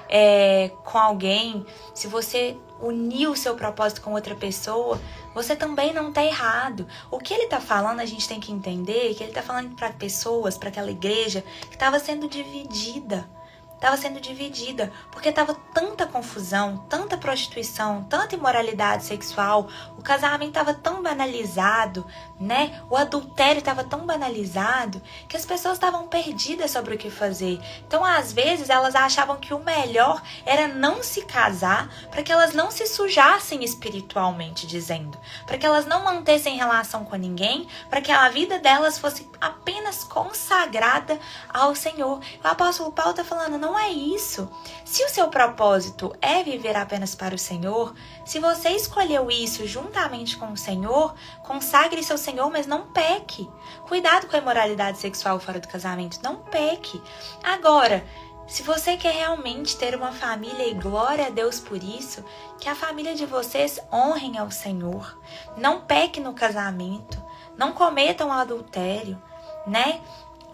com alguém, se você uniu o seu propósito com outra pessoa, você também não está errado. O que ele está falando, a gente tem que entender que ele está falando para pessoas, para aquela igreja que estava sendo dividida. Estava sendo dividida, porque estava tanta confusão, tanta prostituição, tanta imoralidade sexual, o casamento estava tão banalizado, né? O adultério estava tão banalizado que as pessoas estavam perdidas sobre o que fazer. Então, às vezes, elas achavam que o melhor era não se casar para que elas não se sujassem espiritualmente, dizendo, para que elas não mantessem relação com ninguém, para que a vida delas fosse apenas consagrada ao Senhor. O apóstolo Paulo está falando, não é isso. Se o seu propósito é viver apenas para o Senhor, se você escolheu isso juntamente com o Senhor, consagre seu Senhor, mas não peque. Cuidado com a imoralidade sexual fora do casamento, não peque. Agora, se você quer realmente ter uma família e glória a Deus por isso, que a família de vocês honrem ao Senhor. Não peque no casamento, não cometam adultério, né?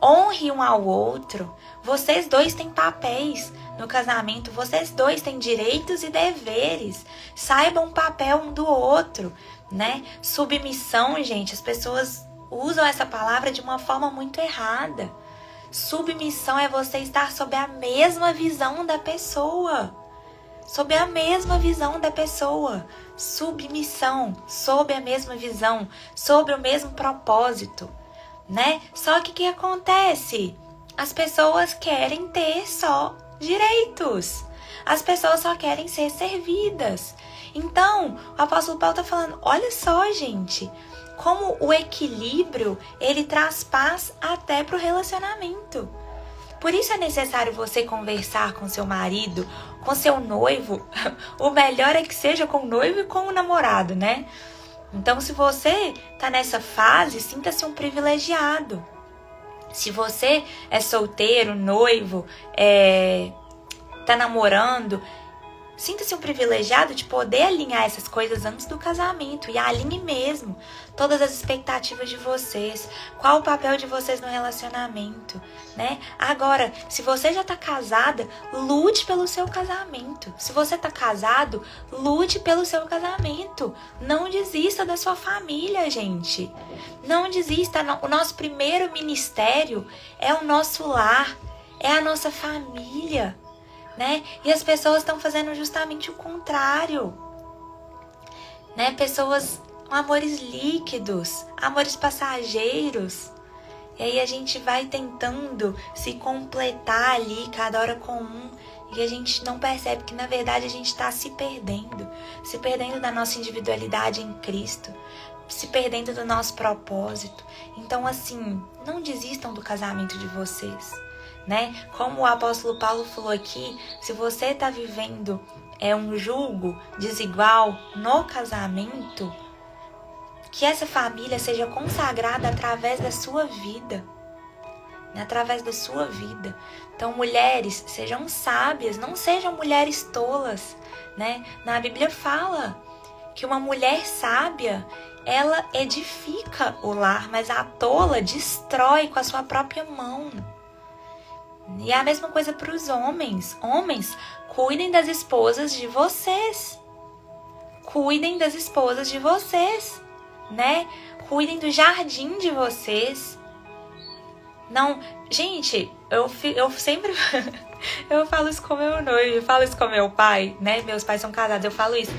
Honre um ao outro. Vocês dois têm papéis no casamento. Vocês dois têm direitos e deveres. Saibam o papel um do outro, né? Submissão, gente, as pessoas usam essa palavra de uma forma muito errada. Submissão é você estar sob a mesma visão da pessoa. sob a mesma visão da pessoa. Submissão, sob a mesma visão, sobre o mesmo propósito, né? Só que o que acontece? As pessoas querem ter só direitos. As pessoas só querem ser servidas. Então, o apóstolo Paulo está falando, olha só, gente, como o equilíbrio, ele traz paz até para o relacionamento. Por isso é necessário você conversar com seu marido, com seu noivo. O melhor é que seja com o noivo e com o namorado, né? Então, se você tá nessa fase, sinta-se um privilegiado. Se você é solteiro, noivo, tá namorando, sinta-se um privilegiado de poder alinhar essas coisas antes do casamento. E alinhe mesmo todas as expectativas de vocês. Qual o papel de vocês no relacionamento, né? Agora, se você já tá casada, lute pelo seu casamento. Se você tá casado, lute pelo seu casamento. Não desista da sua família, gente. Não desista. O nosso primeiro ministério é o nosso lar, é a nossa família, né? E as pessoas estão fazendo justamente o contrário, né? Pessoas com amores líquidos, amores passageiros. E aí a gente vai tentando se completar ali, cada hora com um, e a gente não percebe que na verdade a gente está se perdendo da nossa individualidade em Cristo, se perdendo do nosso propósito. Então, assim, não desistam do casamento de vocês, né? Como o apóstolo Paulo falou aqui, se você está vivendo um julgo desigual no casamento, que essa família seja consagrada através da sua vida, né? Através da sua vida. Então, mulheres, sejam sábias, não sejam mulheres tolas, né? Na Bíblia fala que uma mulher sábia, ela edifica o lar, mas a tola destrói com a sua própria mão. E é a mesma coisa para os homens. Homens, cuidem das esposas de vocês. Cuidem das esposas de vocês, né? Cuidem do jardim de vocês. Não, gente, eu sempre eu falo isso com meu noivo, eu falo isso com meu pai, né? Meus pais são casados, eu falo isso.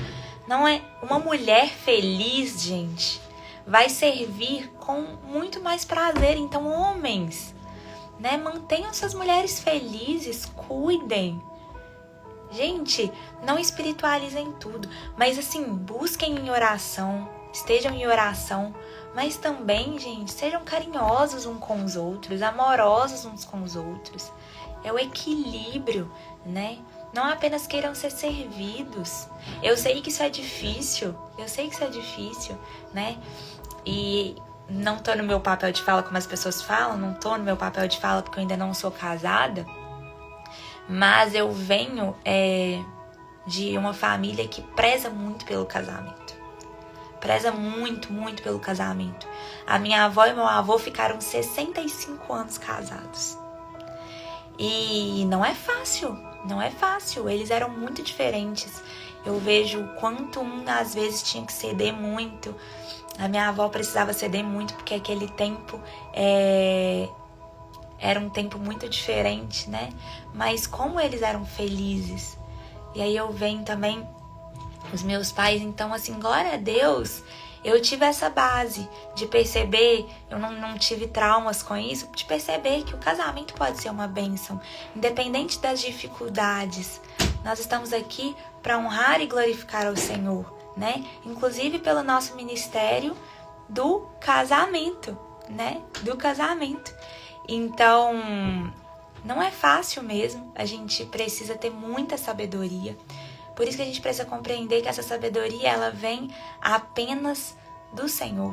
Não é uma mulher feliz, gente, vai servir com muito mais prazer. Então, homens, né? Mantenham suas mulheres felizes, cuidem. Gente, não espiritualizem tudo, mas assim, busquem em oração, estejam em oração, mas também, gente, sejam carinhosos uns com os outros, amorosos uns com os outros. É o equilíbrio, né? Não apenas queiram ser servidos. Eu sei que isso é difícil, né? E não tô no meu papel de fala como as pessoas falam, não tô no meu papel de fala porque eu ainda não sou casada, mas eu venho de uma família que preza muito pelo casamento. Preza muito, muito pelo casamento. A minha avó e meu avô ficaram 65 anos casados. E não é fácil, não é fácil. Eles eram muito diferentes. Eu vejo o quanto um às vezes tinha que ceder muito. A minha avó precisava ceder muito porque aquele tempo era um tempo muito diferente, né? Mas como eles eram felizes. E aí eu venho também os meus pais, então assim, glória a Deus, eu tive essa base de perceber, eu não tive traumas com isso, de perceber que o casamento pode ser uma bênção, independente das dificuldades. Nós estamos aqui para honrar e glorificar ao Senhor, né? Inclusive pelo nosso ministério do casamento, né? Do casamento. Então, não é fácil mesmo, a gente precisa ter muita sabedoria. Por isso que a gente precisa compreender que essa sabedoria, ela vem apenas do Senhor.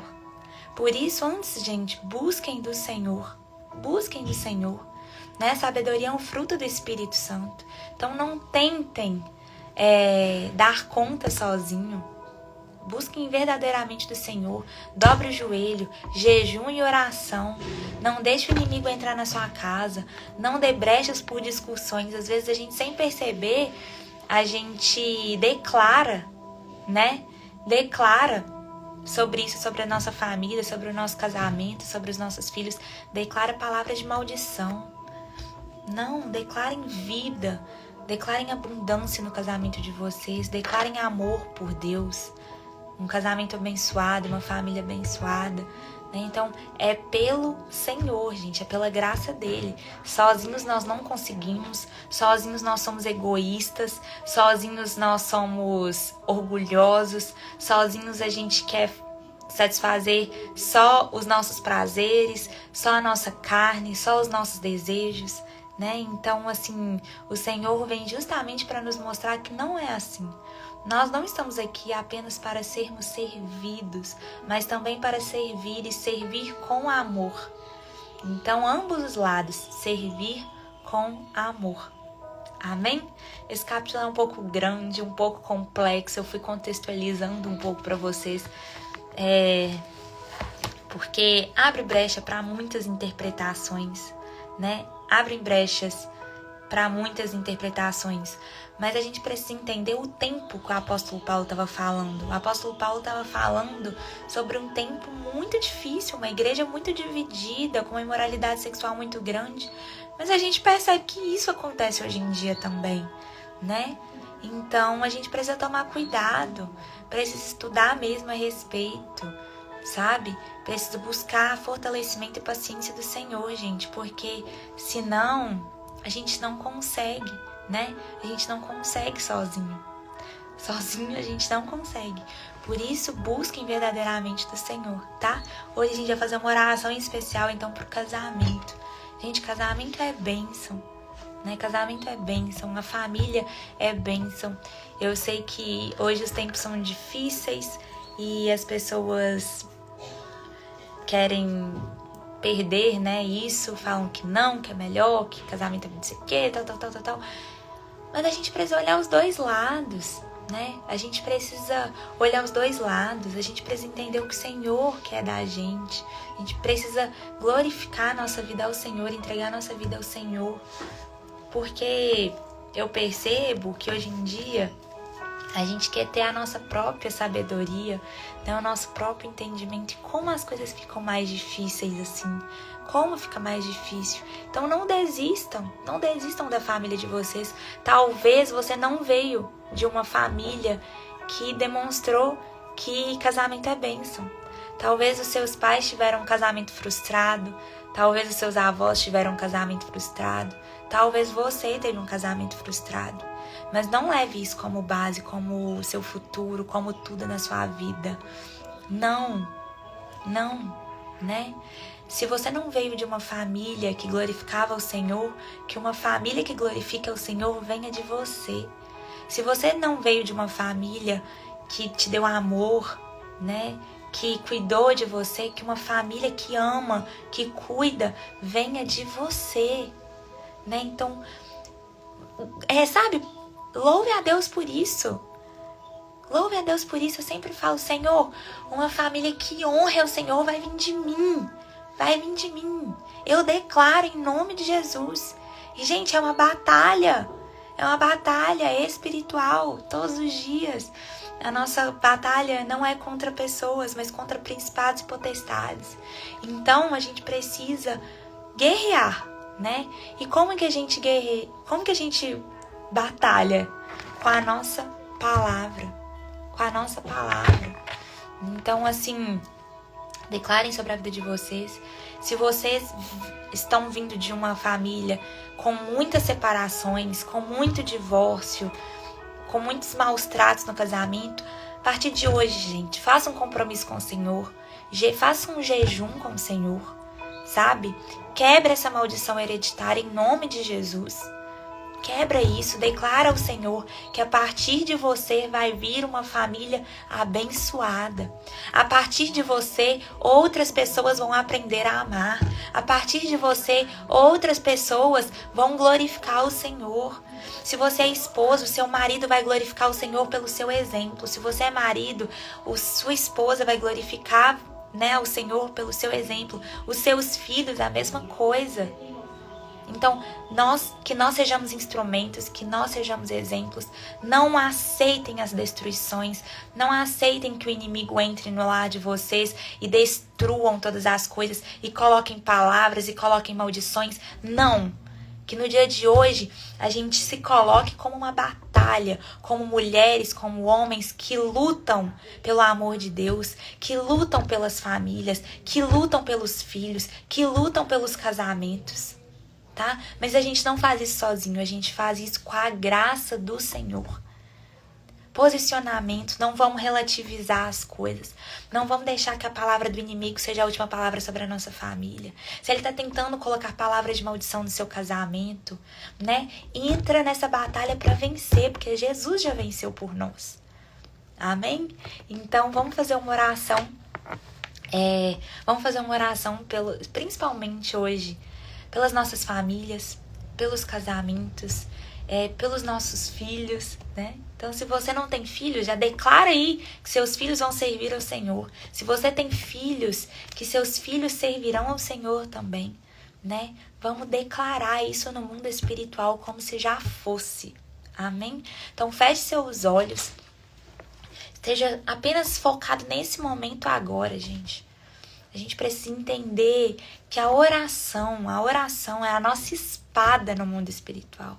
Por isso, antes, gente, busquem do Senhor. Busquem do Senhor. Né? Sabedoria é um fruto do Espírito Santo. Então, não tentem dar conta sozinho. Busquem verdadeiramente do Senhor. Dobre o joelho, jejum e oração. Não deixe o inimigo entrar na sua casa. Não dê brechas por discussões. Às vezes, a gente, sem perceber, a gente declara, né? Declara sobre isso, sobre a nossa família, sobre o nosso casamento, sobre os nossos filhos. Declara palavras de maldição. Não, declarem vida. Declarem abundância no casamento de vocês. Declarem amor por Deus. Um casamento abençoado, uma família abençoada. Né? Então, é pelo Senhor, gente. É pela graça dele. Sozinhos nós não conseguimos. Sozinhos nós somos egoístas. Sozinhos nós somos orgulhosos. Sozinhos a gente quer satisfazer só os nossos prazeres, só a nossa carne, só os nossos desejos, né? Então, assim, o Senhor vem justamente para nos mostrar que não é assim. Nós não estamos aqui apenas para sermos servidos, mas também para servir e servir com amor. Então, ambos os lados, servir com amor. Amém? Esse capítulo é um pouco grande, um pouco complexo. Eu fui contextualizando um pouco para vocês. Porque abre brecha para muitas interpretações, né? Abre brechas para muitas interpretações, mas a gente precisa entender o tempo que o apóstolo Paulo estava falando. O apóstolo Paulo estava falando sobre um tempo muito difícil, uma igreja muito dividida, com uma imoralidade sexual muito grande, mas a gente percebe que isso acontece hoje em dia também, né? Então a gente precisa tomar cuidado, precisa estudar mesmo a respeito, sabe? Precisa buscar fortalecimento e paciência do Senhor, gente, porque senão a gente não consegue, né? A gente não consegue sozinho. Sozinho a gente não consegue. Por isso, busquem verdadeiramente do Senhor, tá? Hoje a gente vai fazer uma oração especial, então, pro casamento. Gente, casamento é bênção, né? Casamento é bênção, a família é bênção. Eu sei que hoje os tempos são difíceis e as pessoas querem perder, né, isso, falam que não, que é melhor, que casamento é não sei o que, tal. Mas a gente precisa olhar os dois lados, né? A gente precisa olhar os dois lados, a gente precisa entender o que o Senhor quer da gente. A gente precisa glorificar a nossa vida ao Senhor, entregar a nossa vida ao Senhor. Porque eu percebo que hoje em dia a gente quer ter a nossa própria sabedoria, né, o nosso próprio entendimento, e como as coisas ficam mais difíceis assim, como fica mais difícil. Então não desistam da família de vocês. Talvez você não veio de uma família que demonstrou que casamento é bênção. Talvez os seus pais tiveram um casamento frustrado, talvez os seus avós tiveram um casamento frustrado, talvez você teve um casamento frustrado. Mas não leve isso como base, como o seu futuro, como tudo na sua vida. Não, né? Se você não veio de uma família que glorificava o Senhor, que uma família que glorifica o Senhor venha de você. Se você não veio de uma família que te deu amor, né? Que cuidou de você, que uma família que ama, que cuida, venha de você, né? Então, sabe? Louve a Deus por isso. Louve a Deus por isso. Eu sempre falo, Senhor, uma família que honra o Senhor vai vir de mim. Vai vir de mim. Eu declaro em nome de Jesus. E, gente, é uma batalha. É uma batalha espiritual todos os dias. A nossa batalha não é contra pessoas, mas contra principados e potestades. Então, a gente precisa guerrear, né? E como que a gente guerreia? Como que a gente batalha? Com a nossa palavra. Com a nossa palavra. Então, assim, declarem sobre a vida de vocês. Se vocês estão vindo de uma família com muitas separações, com muito divórcio, com muitos maus tratos no casamento, a partir de hoje, gente, faça um compromisso com o Senhor. Faça um jejum com o Senhor, sabe? Quebra essa maldição hereditária em nome de Jesus. Quebra isso, declara ao Senhor que a partir de você vai vir uma família abençoada. A partir de você, outras pessoas vão aprender a amar. A partir de você, outras pessoas vão glorificar o Senhor. Se você é esposo, seu marido vai glorificar o Senhor pelo seu exemplo. Se você é marido, sua esposa vai glorificar, né, o Senhor pelo seu exemplo. Os seus filhos, a mesma coisa. Então, que nós sejamos instrumentos, que nós sejamos exemplos. Não aceitem as destruições, não aceitem que o inimigo entre no lar de vocês e destruam todas as coisas e coloquem palavras e coloquem maldições. Não. Que no dia de hoje a gente se coloque como uma batalha, como mulheres, como homens que lutam pelo amor de Deus, que lutam pelas famílias, que lutam pelos filhos, que lutam pelos casamentos, tá? Mas a gente não faz isso sozinho, a gente faz isso com a graça do Senhor. Posicionamento, não vamos relativizar as coisas. Não vamos deixar que a palavra do inimigo seja a última palavra sobre a nossa família. Se ele está tentando colocar palavras de maldição no seu casamento, né? Entra nessa batalha para vencer, porque Jesus já venceu por nós. Amém? Então vamos fazer uma oração. Vamos fazer uma oração principalmente hoje, pelas nossas famílias, pelos casamentos, pelos nossos filhos, né? Então, se você não tem filhos, já declara aí que seus filhos vão servir ao Senhor. Se você tem filhos, que seus filhos servirão ao Senhor também, né? Vamos declarar isso no mundo espiritual como se já fosse. Amém? Então, feche seus olhos. Esteja apenas focado nesse momento agora, gente. A gente precisa entender que a oração é a nossa espada no mundo espiritual.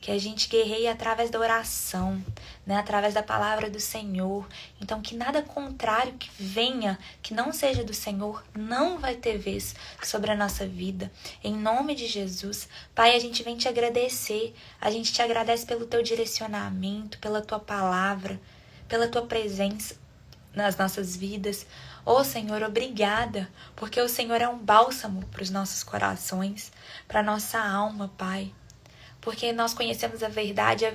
Que a gente guerreia através da oração, né? Através da palavra do Senhor. Então, que nada contrário que venha, que não seja do Senhor, não vai ter vez sobre a nossa vida. Em nome de Jesus, Pai, a gente vem te agradecer. A gente te agradece pelo teu direcionamento, pela tua palavra, pela tua presença nas nossas vidas. Ô Senhor, obrigada, porque o Senhor é um bálsamo para os nossos corações, para a nossa alma, Pai. Porque nós conhecemos a verdade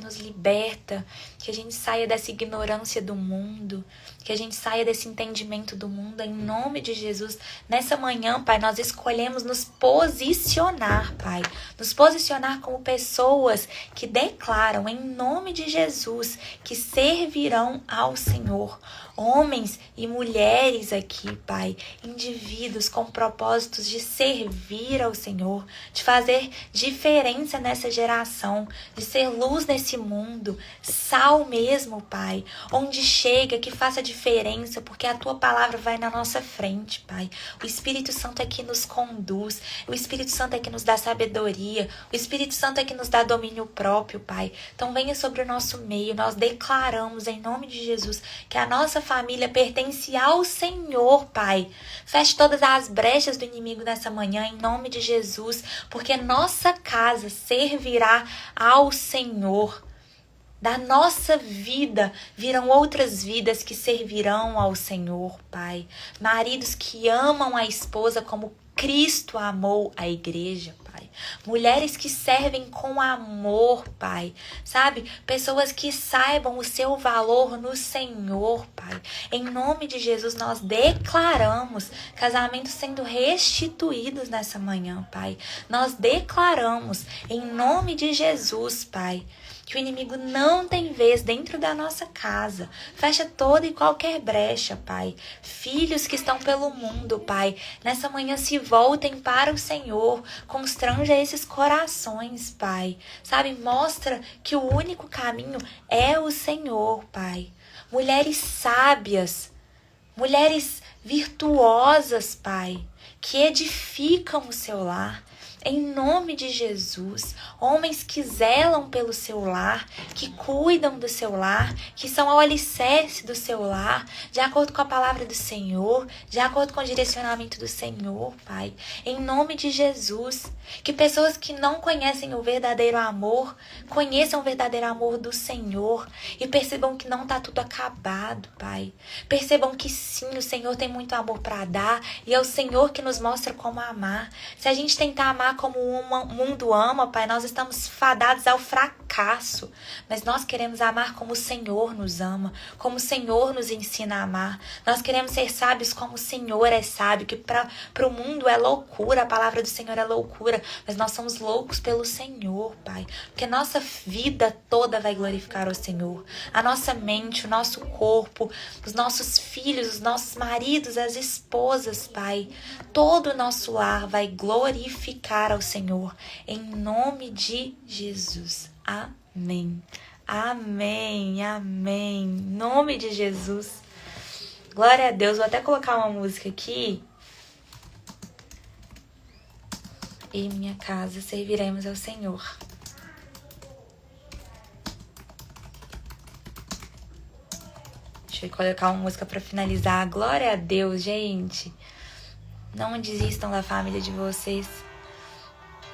nos liberta, que a gente saia dessa ignorância do mundo, que a gente saia desse entendimento do mundo, em nome de Jesus. Nessa manhã, Pai, nós escolhemos nos posicionar, Pai, nos posicionar como pessoas que declaram, em nome de Jesus, que servirão ao Senhor. Homens e mulheres aqui, Pai, indivíduos com propósitos de servir ao Senhor, de fazer diferença nessa geração, de ser luz nesse mundo, sal mesmo, Pai, onde chega, que faça diferença, porque a Tua palavra vai na nossa frente, Pai. O Espírito Santo é que nos conduz, o Espírito Santo é que nos dá sabedoria, o Espírito Santo é que nos dá domínio próprio, Pai. Então venha sobre o nosso meio, nós declaramos em nome de Jesus que a nossa família pertence ao Senhor, Pai. Feche todas as brechas do inimigo nessa manhã, em nome de Jesus, porque nossa casa servirá ao Senhor. Da nossa vida virão outras vidas que servirão ao Senhor, Pai. Maridos que amam a esposa como Cristo amou a igreja, Pai. Mulheres que servem com amor, Pai. Sabe? Pessoas que saibam o seu valor no Senhor, Pai. Em nome de Jesus, nós declaramos casamentos sendo restituídos nessa manhã, Pai. Nós declaramos, em nome de Jesus, Pai, que o inimigo não tem vez dentro da nossa casa. Fecha toda e qualquer brecha, Pai. Filhos que estão pelo mundo, Pai, nessa manhã se voltem para o Senhor. Constranja esses corações, Pai. Sabe, mostra que o único caminho é o Senhor, Pai. Mulheres sábias, mulheres virtuosas, Pai, que edificam o seu lar. Em nome de Jesus, homens que zelam pelo seu lar, que cuidam do seu lar, que são ao alicerce do seu lar, de acordo com a palavra do Senhor, de acordo com o direcionamento do Senhor, Pai. Em nome de Jesus, que pessoas que não conhecem o verdadeiro amor, conheçam o verdadeiro amor do Senhor e percebam que não está tudo acabado, Pai. Percebam que sim, o Senhor tem muito amor para dar e é o Senhor que nos mostra como amar. Se a gente tentar amar como o mundo ama, Pai, nós estamos fadados ao fracasso. Mas nós queremos amar como o Senhor nos ama, como o Senhor nos ensina a amar. Nós queremos ser sábios como o Senhor é sábio, que para o mundo é loucura, a palavra do Senhor é loucura, mas nós somos loucos pelo Senhor, Pai. Porque nossa vida toda vai glorificar o Senhor. A nossa mente, o nosso corpo, os nossos filhos, os nossos maridos, as esposas, Pai. Todo o nosso lar vai glorificar ao Senhor, em nome de Jesus. Amém. Amém, amém. Em nome de Jesus. Glória a Deus. Vou até colocar uma música aqui. e em minha casa serviremos ao Senhor. Deixa eu colocar uma música para finalizar. Glória a Deus, gente. Não desistam da família de vocês,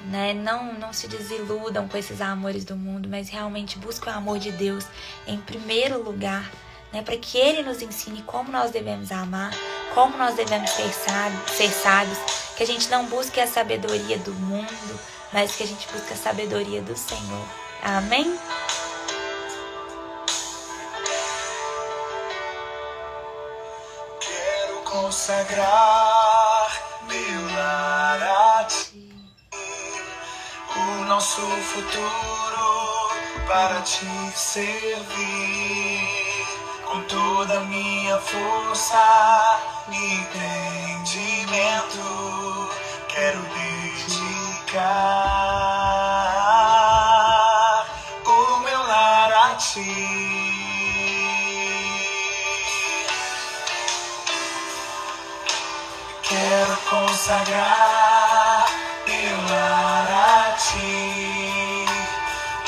né? Não se desiludam com esses amores do mundo, mas realmente busquem o amor de Deus em primeiro lugar, né? Para que Ele nos ensine como nós devemos amar, como nós devemos ser sábios, que a gente não busque a sabedoria do mundo, mas que a gente busque a sabedoria do Senhor. Amém? Quero consagrar meu lar a Ti, o nosso futuro para Te servir, com toda a minha força e entendimento. Quero dedicar o meu lar a Ti. Quero consagrar meu lar a Ti,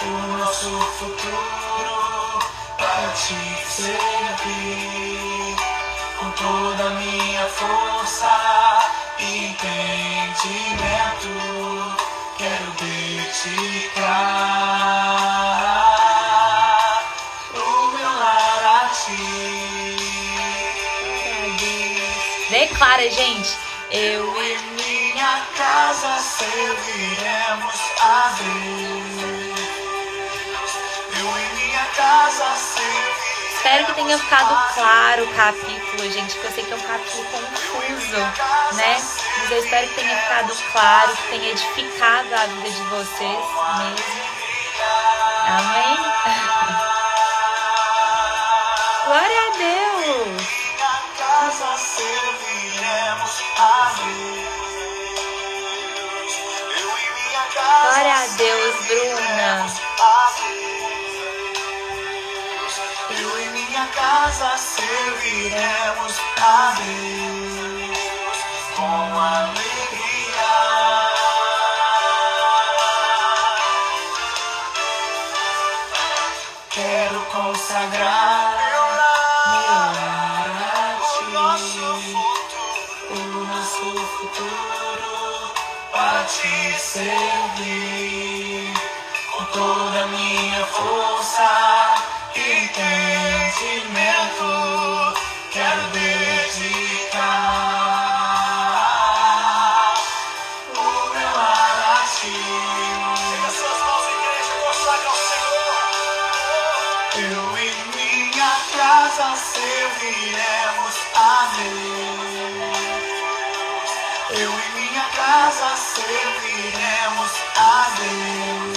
o nosso futuro para Te servir, com toda a minha força e entendimento. Quero dedicar o meu lar a Ti. Declara, gente. Eu e minha casa serviremos a Deus. Eu e minha casa serviremos. Espero que tenha ficado claro o capítulo, gente, porque eu sei que é um capítulo confuso, né? Mas eu espero que tenha ficado claro, que tenha edificado a vida de vocês mesmo. Amém? Glória a Deus! Minha casa serviremos a Deus. Eu e minha casa Glória a Deus, Bruna. Eu e minha casa serviremos a Deus com alegria. Quero consagrar meu lar a Ti, o nosso futuro para Te servir, com toda a minha força e entendimento. Quero dedicar o meu lar a Ti. Pega suas mãos, igreja, consagra ao Senhor. Eu e minha casa serviremos a Deus. Eu e minha casa serviremos a Deus.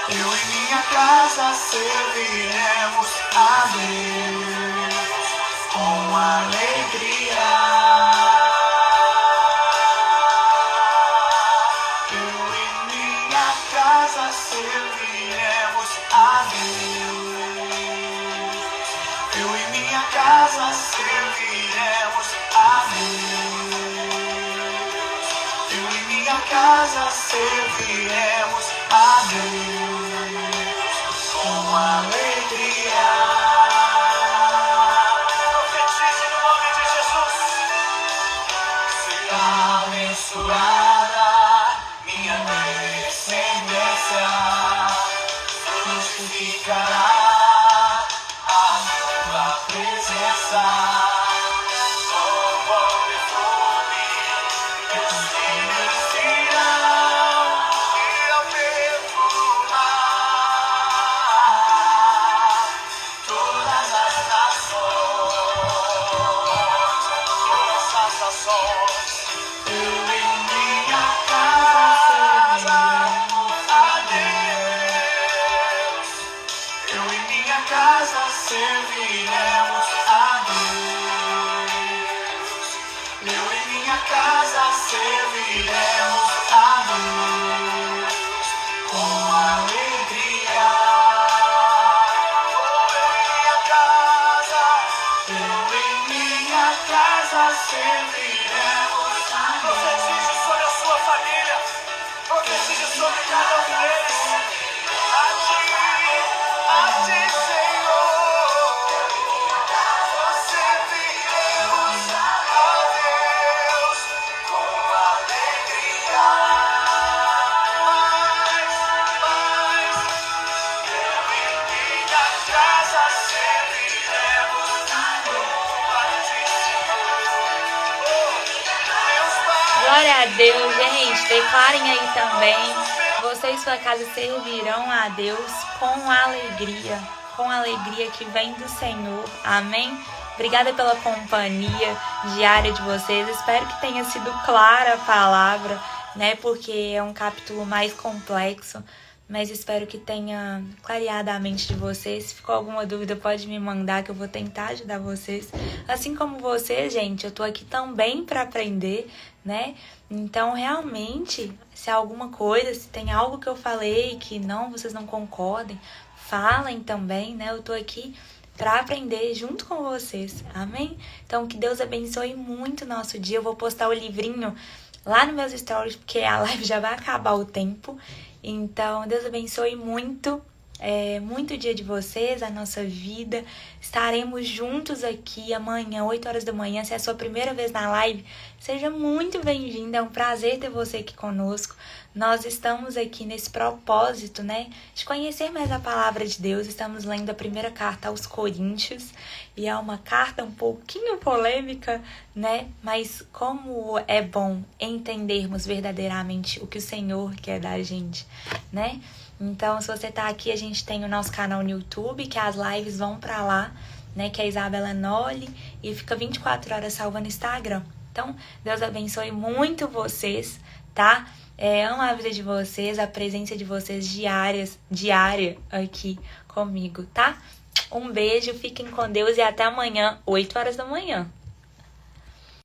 Eu e minha casa serviremos a Deus com alegria. Eu e minha casa serviremos a Deus. Eu e minha casa serviremos a Deus. Eu e minha casa serviremos a Deus com alegria. Profetize no nome de Jesus. Será abençoada minha descendência, frutificará a tua presença. Como perfume que os filhos irão e ao perfumar todas as nações. Eu e minha casa a Deus. Eu e minha casa serviremos a Deus. Eu e minha casa serviremos a Deus com alegria. Eu e minha casa serviremos a Deus. Profetize sobre a sua Glória a Deus, gente. Declarem aí também. Você e sua casa servirão a Deus com alegria que vem do Senhor. Amém? Obrigada pela companhia diária de vocês. Espero que tenha sido clara a palavra, né? Porque é um capítulo mais complexo. Mas espero que tenha clareado a mente de vocês. Se ficou alguma dúvida, pode me mandar que eu vou tentar ajudar vocês. Assim como vocês, gente, eu tô aqui também para aprender, né? Então, realmente, se há alguma coisa, se tem algo que eu falei que vocês não concordem, falem também, né? Eu tô aqui para aprender junto com vocês. Amém? Então, que Deus abençoe muito o nosso dia. Eu vou postar o livrinho lá nos meus stories, porque a live já vai acabar o tempo. Então, Deus abençoe muito, muito o dia de vocês, a nossa vida. Estaremos juntos aqui amanhã, 8 horas da manhã. Se é a sua primeira vez na live, seja muito bem-vinda. É um prazer ter você aqui conosco. Nós estamos aqui nesse propósito, né, de conhecer mais a palavra de Deus. Estamos lendo a primeira carta aos Coríntios. E é uma carta um pouquinho polêmica, né? Mas como é bom entendermos verdadeiramente o que o Senhor quer da gente, né? Então, se você tá aqui, a gente tem o nosso canal no YouTube, que as lives vão pra lá, né? Que é a Isabela Noli, e fica 24 horas salva no Instagram. Então, Deus abençoe muito vocês, tá? Amo a vida de vocês, a presença de vocês diária aqui comigo, tá? Um beijo, fiquem com Deus e até amanhã, 8 horas da manhã.